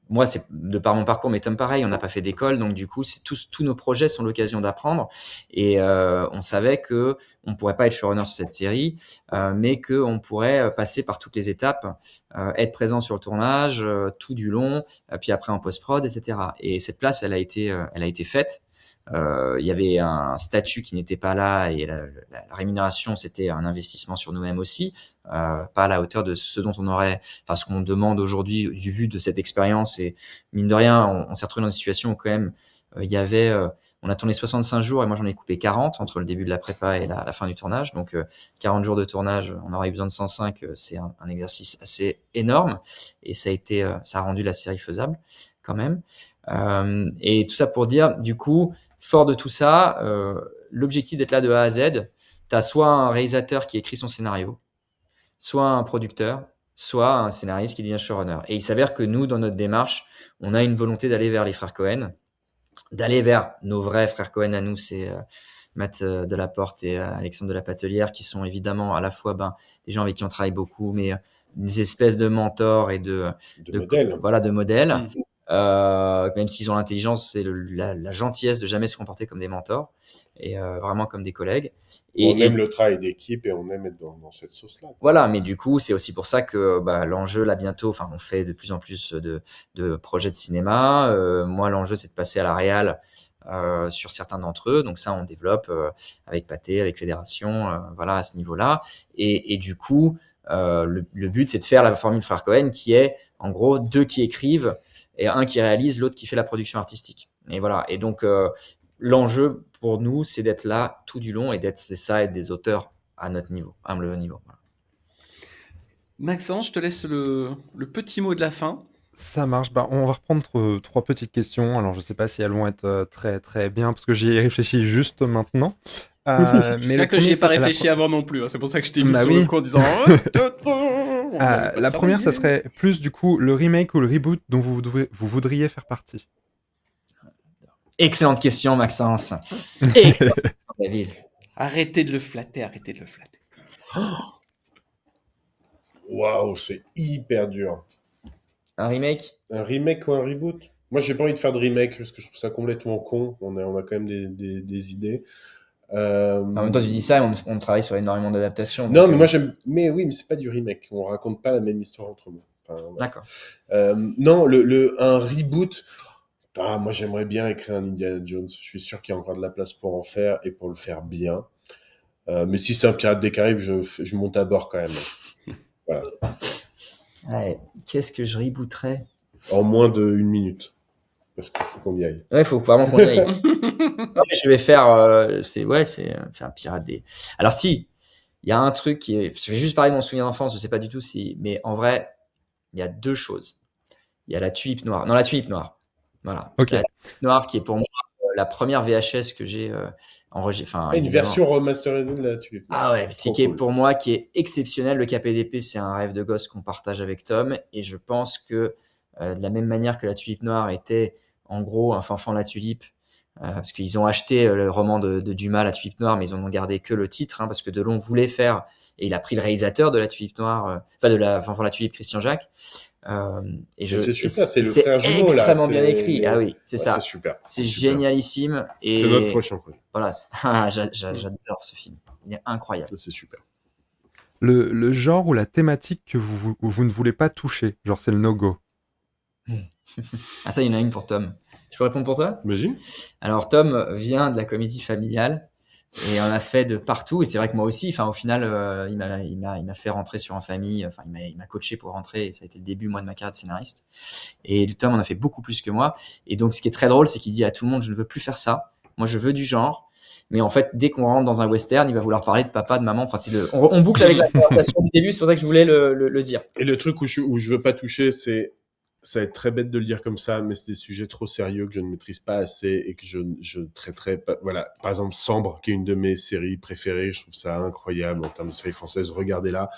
moi, c'est de par mon parcours, mais Tom pareil, on n'a pas fait d'école, donc du coup, tous nos projets sont l'occasion d'apprendre. Et on savait que on pourrait pas être showrunner sur cette série, mais que on pourrait passer par toutes les étapes, être présent sur le tournage tout du long, puis après en post-prod, etc. Et cette place, elle a été faite. Il y avait un statut qui n'était pas là et la rémunération, c'était un investissement sur nous-mêmes aussi, pas à la hauteur de ce dont ce qu'on demande aujourd'hui du vu de cette expérience. Et mine de rien, on s'est retrouvé dans une situation où quand même on a tourné 65 jours et moi j'en ai coupé 40 entre le début de la prépa et la fin du tournage. Donc 40 jours de tournage, on aurait eu besoin de 105. C'est un exercice assez énorme et ça a rendu la série faisable quand même. Et tout ça pour dire, du coup, fort de tout ça, l'objectif d'être là de A à Z, tu as soit un réalisateur qui écrit son scénario, soit un producteur, soit un scénariste qui devient showrunner. Et il s'avère que nous, dans notre démarche, on a une volonté d'aller vers les frères Cohen, d'aller vers nos vrais frères Cohen à nous, c'est Matt Delaporte et Alexandre de la Patelière, qui sont évidemment à la fois des gens avec qui on travaille beaucoup, mais des espèces de mentors et de modèles. Voilà, de modèles. Même s'ils ont l'intelligence et la gentillesse de jamais se comporter comme des mentors et vraiment comme des collègues. On aime le travail d'équipe et on aime être dans cette sauce-là. Voilà, mais du coup, c'est aussi pour ça que l'enjeu là bientôt, on fait de plus en plus de projets de cinéma. Moi, l'enjeu, c'est de passer à la réal sur certains d'entre eux. Donc ça, on développe avec Pathé, avec Fédération, voilà, à ce niveau-là. Et du coup, le but, c'est de faire la formule Frères Cohen qui est, en gros, 2 qui écrivent et un qui réalise, l'autre qui fait la production artistique. Et voilà. Et donc, l'enjeu pour nous, c'est d'être là tout du long et être des auteurs à notre niveau, humble niveau. Voilà. Maxence, je te laisse le petit mot de la fin. Ça marche. On va reprendre 3 petites questions. Alors, je sais pas si elles vont être très très bien parce que j'y ai réfléchi juste maintenant. Mais c'est que j'y ai pas réfléchi avant non plus. Hein. C'est pour ça que je t'ai mis sur le coup en disant. La première, ça serait plus du coup le remake ou le reboot dont vous voudriez faire partie. Excellente question, Maxence. Excellente question, David. Arrêtez de le flatter. Waouh, c'est hyper dur. Un remake ou un reboot? Moi, j'ai pas envie de faire de remake parce que je trouve ça complètement con. On a quand même des idées. En même temps, tu dis ça et on travaille sur énormément d'adaptations. Non, mais moi j'aime. Mais oui, mais c'est pas du remake. On raconte pas la même histoire entre nous. Enfin, ouais. D'accord. Non, un reboot. Moi, j'aimerais bien écrire un Indiana Jones. Je suis sûr qu'il y a encore de la place pour en faire et pour le faire bien. Mais si c'est un Pirate des Caraïbes, je monte à bord quand même. Voilà. Ouais, qu'est-ce que je rebooterais? En moins d'1 minute. Parce qu'il faut qu'on y aille. Ouais, il faut vraiment qu'on y aille. Non, mais je vais faire... c'est un Pirate des... Alors si, il y a un truc qui est... Je vais juste parler de mon souvenir d'enfance, je sais pas du tout si... Mais en vrai, il y a 2 choses. Il y a la Tulipe Noire. Non, la Tulipe Noire. Voilà. Okay. La Tulipe Noire qui est pour moi la première VHS que j'ai enregistrée. Une version remasterisée de la Tulipe Noire. Ah ouais, c'est qui est pour moi qui est exceptionnel. Le KPDP, c'est un rêve de gosse qu'on partage avec Tom. Et je pense que de la même manière que la Tulipe Noire était en gros un Fanfan la Tulipe, parce qu'ils ont acheté le roman de Dumas, La Tulipe Noire, mais ils en ont gardé que le titre, parce que Delon voulait faire, et il a pris le réalisateur de La Tulipe Noire, de la Fanfan la Tulipe, Christian Jacques. C'est super, c'est le frère jumeau là. Extrêmement bien écrit. Ah oui, c'est ça. C'est super. C'est génialissime. Et c'est notre prochain projet. Voilà, j'adore ce film. Il est incroyable. Ça, c'est super. Le genre ou la thématique que vous ne voulez pas toucher, genre c'est le no-go. Ah ça, il y en a une pour Tom. Je peux répondre pour toi? Vas-y. Alors Tom vient de la comédie familiale et on a fait de partout. Et c'est vrai que moi aussi, au final, il m'a fait rentrer sur En Famille. Il m'a coaché pour rentrer. Et ça a été le début, moi, de ma carrière de scénariste. Et Tom en a fait beaucoup plus que moi. Et donc, ce qui est très drôle, c'est qu'il dit à tout le monde, je ne veux plus faire ça. Moi, je veux du genre. Mais en fait, dès qu'on rentre dans un western, il va vouloir parler de papa, de maman. On boucle avec la conversation du début. C'est pour ça que je voulais le dire. Et le truc où je veux pas toucher, ça va être très bête de le dire comme ça, mais c'est des sujets trop sérieux que je ne maîtrise pas assez et que je traiterai pas. Voilà. Par exemple, Sambre, qui est une de mes séries préférées. Je trouve ça incroyable en termes de série française. Regardez-la.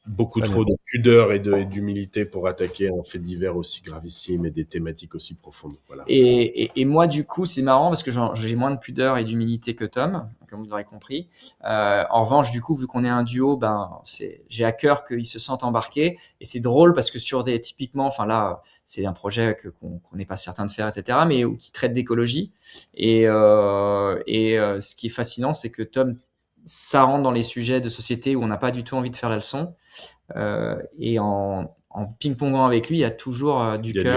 Beaucoup trop de pudeur et d'humilité pour attaquer un fait divers aussi gravissime et des thématiques aussi profondes. Voilà. Et moi, du coup, c'est marrant parce que j'ai moins de pudeur et d'humilité que Tom, comme vous l'aurez compris. En revanche, du coup, vu qu'on est un duo, j'ai à cœur qu'ils se sentent embarqués. Et c'est drôle parce que typiquement, là, c'est un projet qu'on n'est pas certain de faire, etc., mais qui traite d'écologie. Et ce qui est fascinant, c'est que Tom, ça rentre dans les sujets de société où on n'a pas du tout envie de faire la leçon. Et en ping-pongant avec lui, il y a toujours du cœur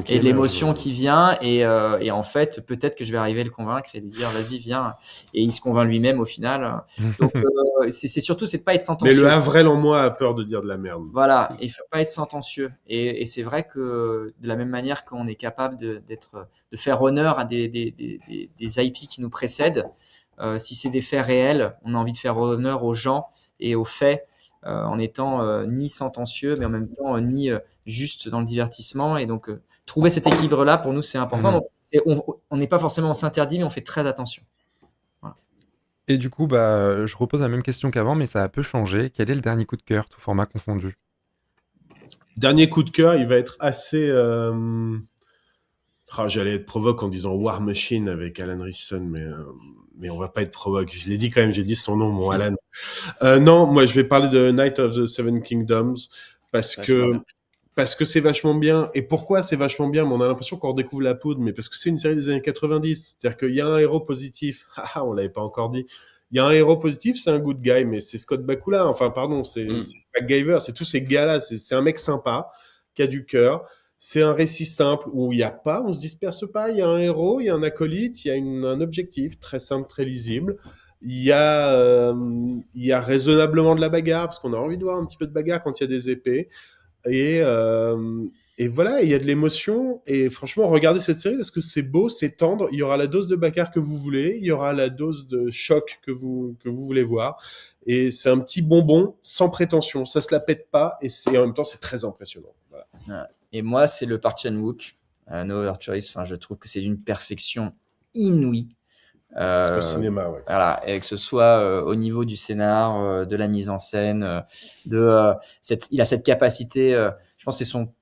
et de l'émotion qui vient. Et en fait, peut-être que je vais arriver à le convaincre et lui dire, vas-y, viens. Et il se convainc lui-même au final. Donc, c'est surtout, c'est de pas être sentencieux. Mais le Havrel en moi a peur de dire de la merde. Voilà, il faut pas être sentencieux. Et c'est vrai que de la même manière qu'on est capable de faire honneur à des IP qui nous précèdent, si c'est des faits réels, on a envie de faire honneur aux gens et aux faits en étant ni sentencieux, mais en même temps ni juste dans le divertissement. Et donc, trouver cet équilibre-là, pour nous, c'est important. Donc, on n'est pas forcément on s'interdit, mais on fait très attention. Voilà. Et du coup, je repose la même question qu'avant, mais ça a peu changé. Quel est le dernier coup de cœur, tout format confondu? Dernier coup de cœur, il va être assez... j'allais être provoque en disant War Machine avec Alan Ritchson, mais on va pas être provoque. Je l'ai dit quand même, j'ai dit son nom, mon Alan. Non, moi je vais parler de Night of the Seven Kingdoms, parce Vachement que bien. parce que c'est vachement bien. Et pourquoi c'est vachement bien? Mais on a l'impression qu'on redécouvre la poudre, mais parce que c'est une série des années 90. C'est-à-dire qu'il y a un héros positif. Haha, on l'avait pas encore dit. Il y a un héros positif, c'est un good guy, mais c'est Scott Bakula. Enfin, pardon, c'est MacGyver, c'est tous ces gars-là. C'est un mec sympa, qui a du cœur. C'est un récit simple où il y a pas, on se disperse pas. Il y a un héros, il y a un acolyte, il y a un objectif très simple, très lisible. Il y a raisonnablement de la bagarre, parce qu'on a envie de voir un petit peu de bagarre quand il y a des épées. Et voilà, il y a de l'émotion. Et franchement, regardez cette série parce que c'est beau, c'est tendre. Il y aura la dose de bagarre que vous voulez. Il y aura la dose de choc que vous voulez voir. Et c'est un petit bonbon sans prétention. Ça se la pète pas. Et en même temps, c'est très impressionnant. Voilà. Ouais. Et moi, c'est le Park Chan-wook, No Other Choice. Enfin, je trouve que c'est d'une perfection inouïe. Au cinéma, ouais. Voilà, et que ce soit au niveau du scénar, de la mise en scène, il a cette capacité. Je pense que c'est son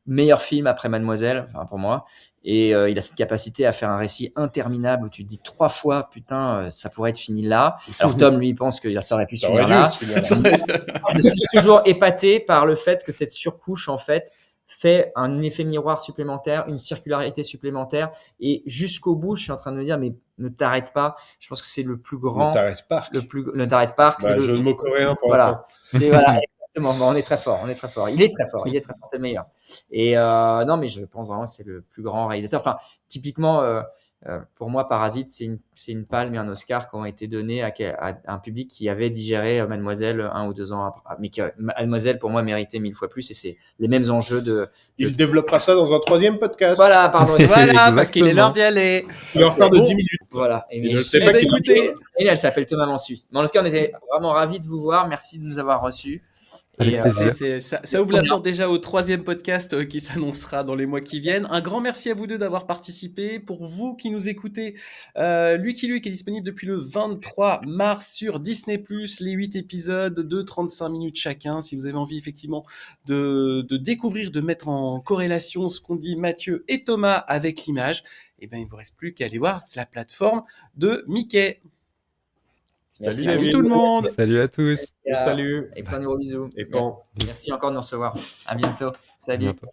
meilleur film après Mademoiselle, enfin pour moi. Et il a cette capacité à faire un récit interminable où tu te dis 3 fois, putain, ça pourrait être fini là. Alors Tom, lui, il pense que ça aurait pu se finir là. Je suis toujours épaté par le fait que cette surcouche, en fait, fait un effet miroir supplémentaire, une circularité supplémentaire. Et jusqu'au bout, je suis en train de me dire, mais ne t'arrête pas. Je pense que c'est le plus grand. Ne t'arrête pas. Ne t'arrête pas. Bah, jeu de mots coréen pour voilà. enfants. C'est voilà. Exactement. Bon, on est très fort. Il est très fort. C'est le meilleur. Et non, mais je pense vraiment que c'est le plus grand réalisateur. Enfin, typiquement, pour moi, Parasite, c'est une palme et un Oscar qui ont été donnés à un public qui avait digéré Mademoiselle 1 ou 2 ans après. Mais Mademoiselle, pour moi, méritait 1000 fois plus. Et c'est les mêmes enjeux Il développera ça dans un 3e podcast. Voilà, pardon. Voilà, parce qu'il est l'heure d'y aller. Il est en retard de 10 minutes. Voilà. Et je sais pas qui écoutez. Et elle s'appelle Thomas Mansuy. Mais en tout cas, on était vraiment ravis de vous voir. Merci de nous avoir reçus. Avec plaisir. Ça ouvre la porte déjà au 3e podcast qui s'annoncera dans les mois qui viennent. Un grand merci à vous deux d'avoir participé. Pour vous qui nous écoutez, Lucky Luke est disponible depuis le 23 mars sur Disney+, les 8 épisodes de 35 minutes chacun. Si vous avez envie effectivement de découvrir, de mettre en corrélation ce qu'ont dit Mathieu et Thomas avec l'image, eh ben, il ne vous reste plus qu'à aller voir la plateforme de Mickey. Salut tout le monde. Salut à tous. Salut. Et plein de gros bisous. Et Pan. Merci encore de nous recevoir. À bientôt. Salut. À bientôt.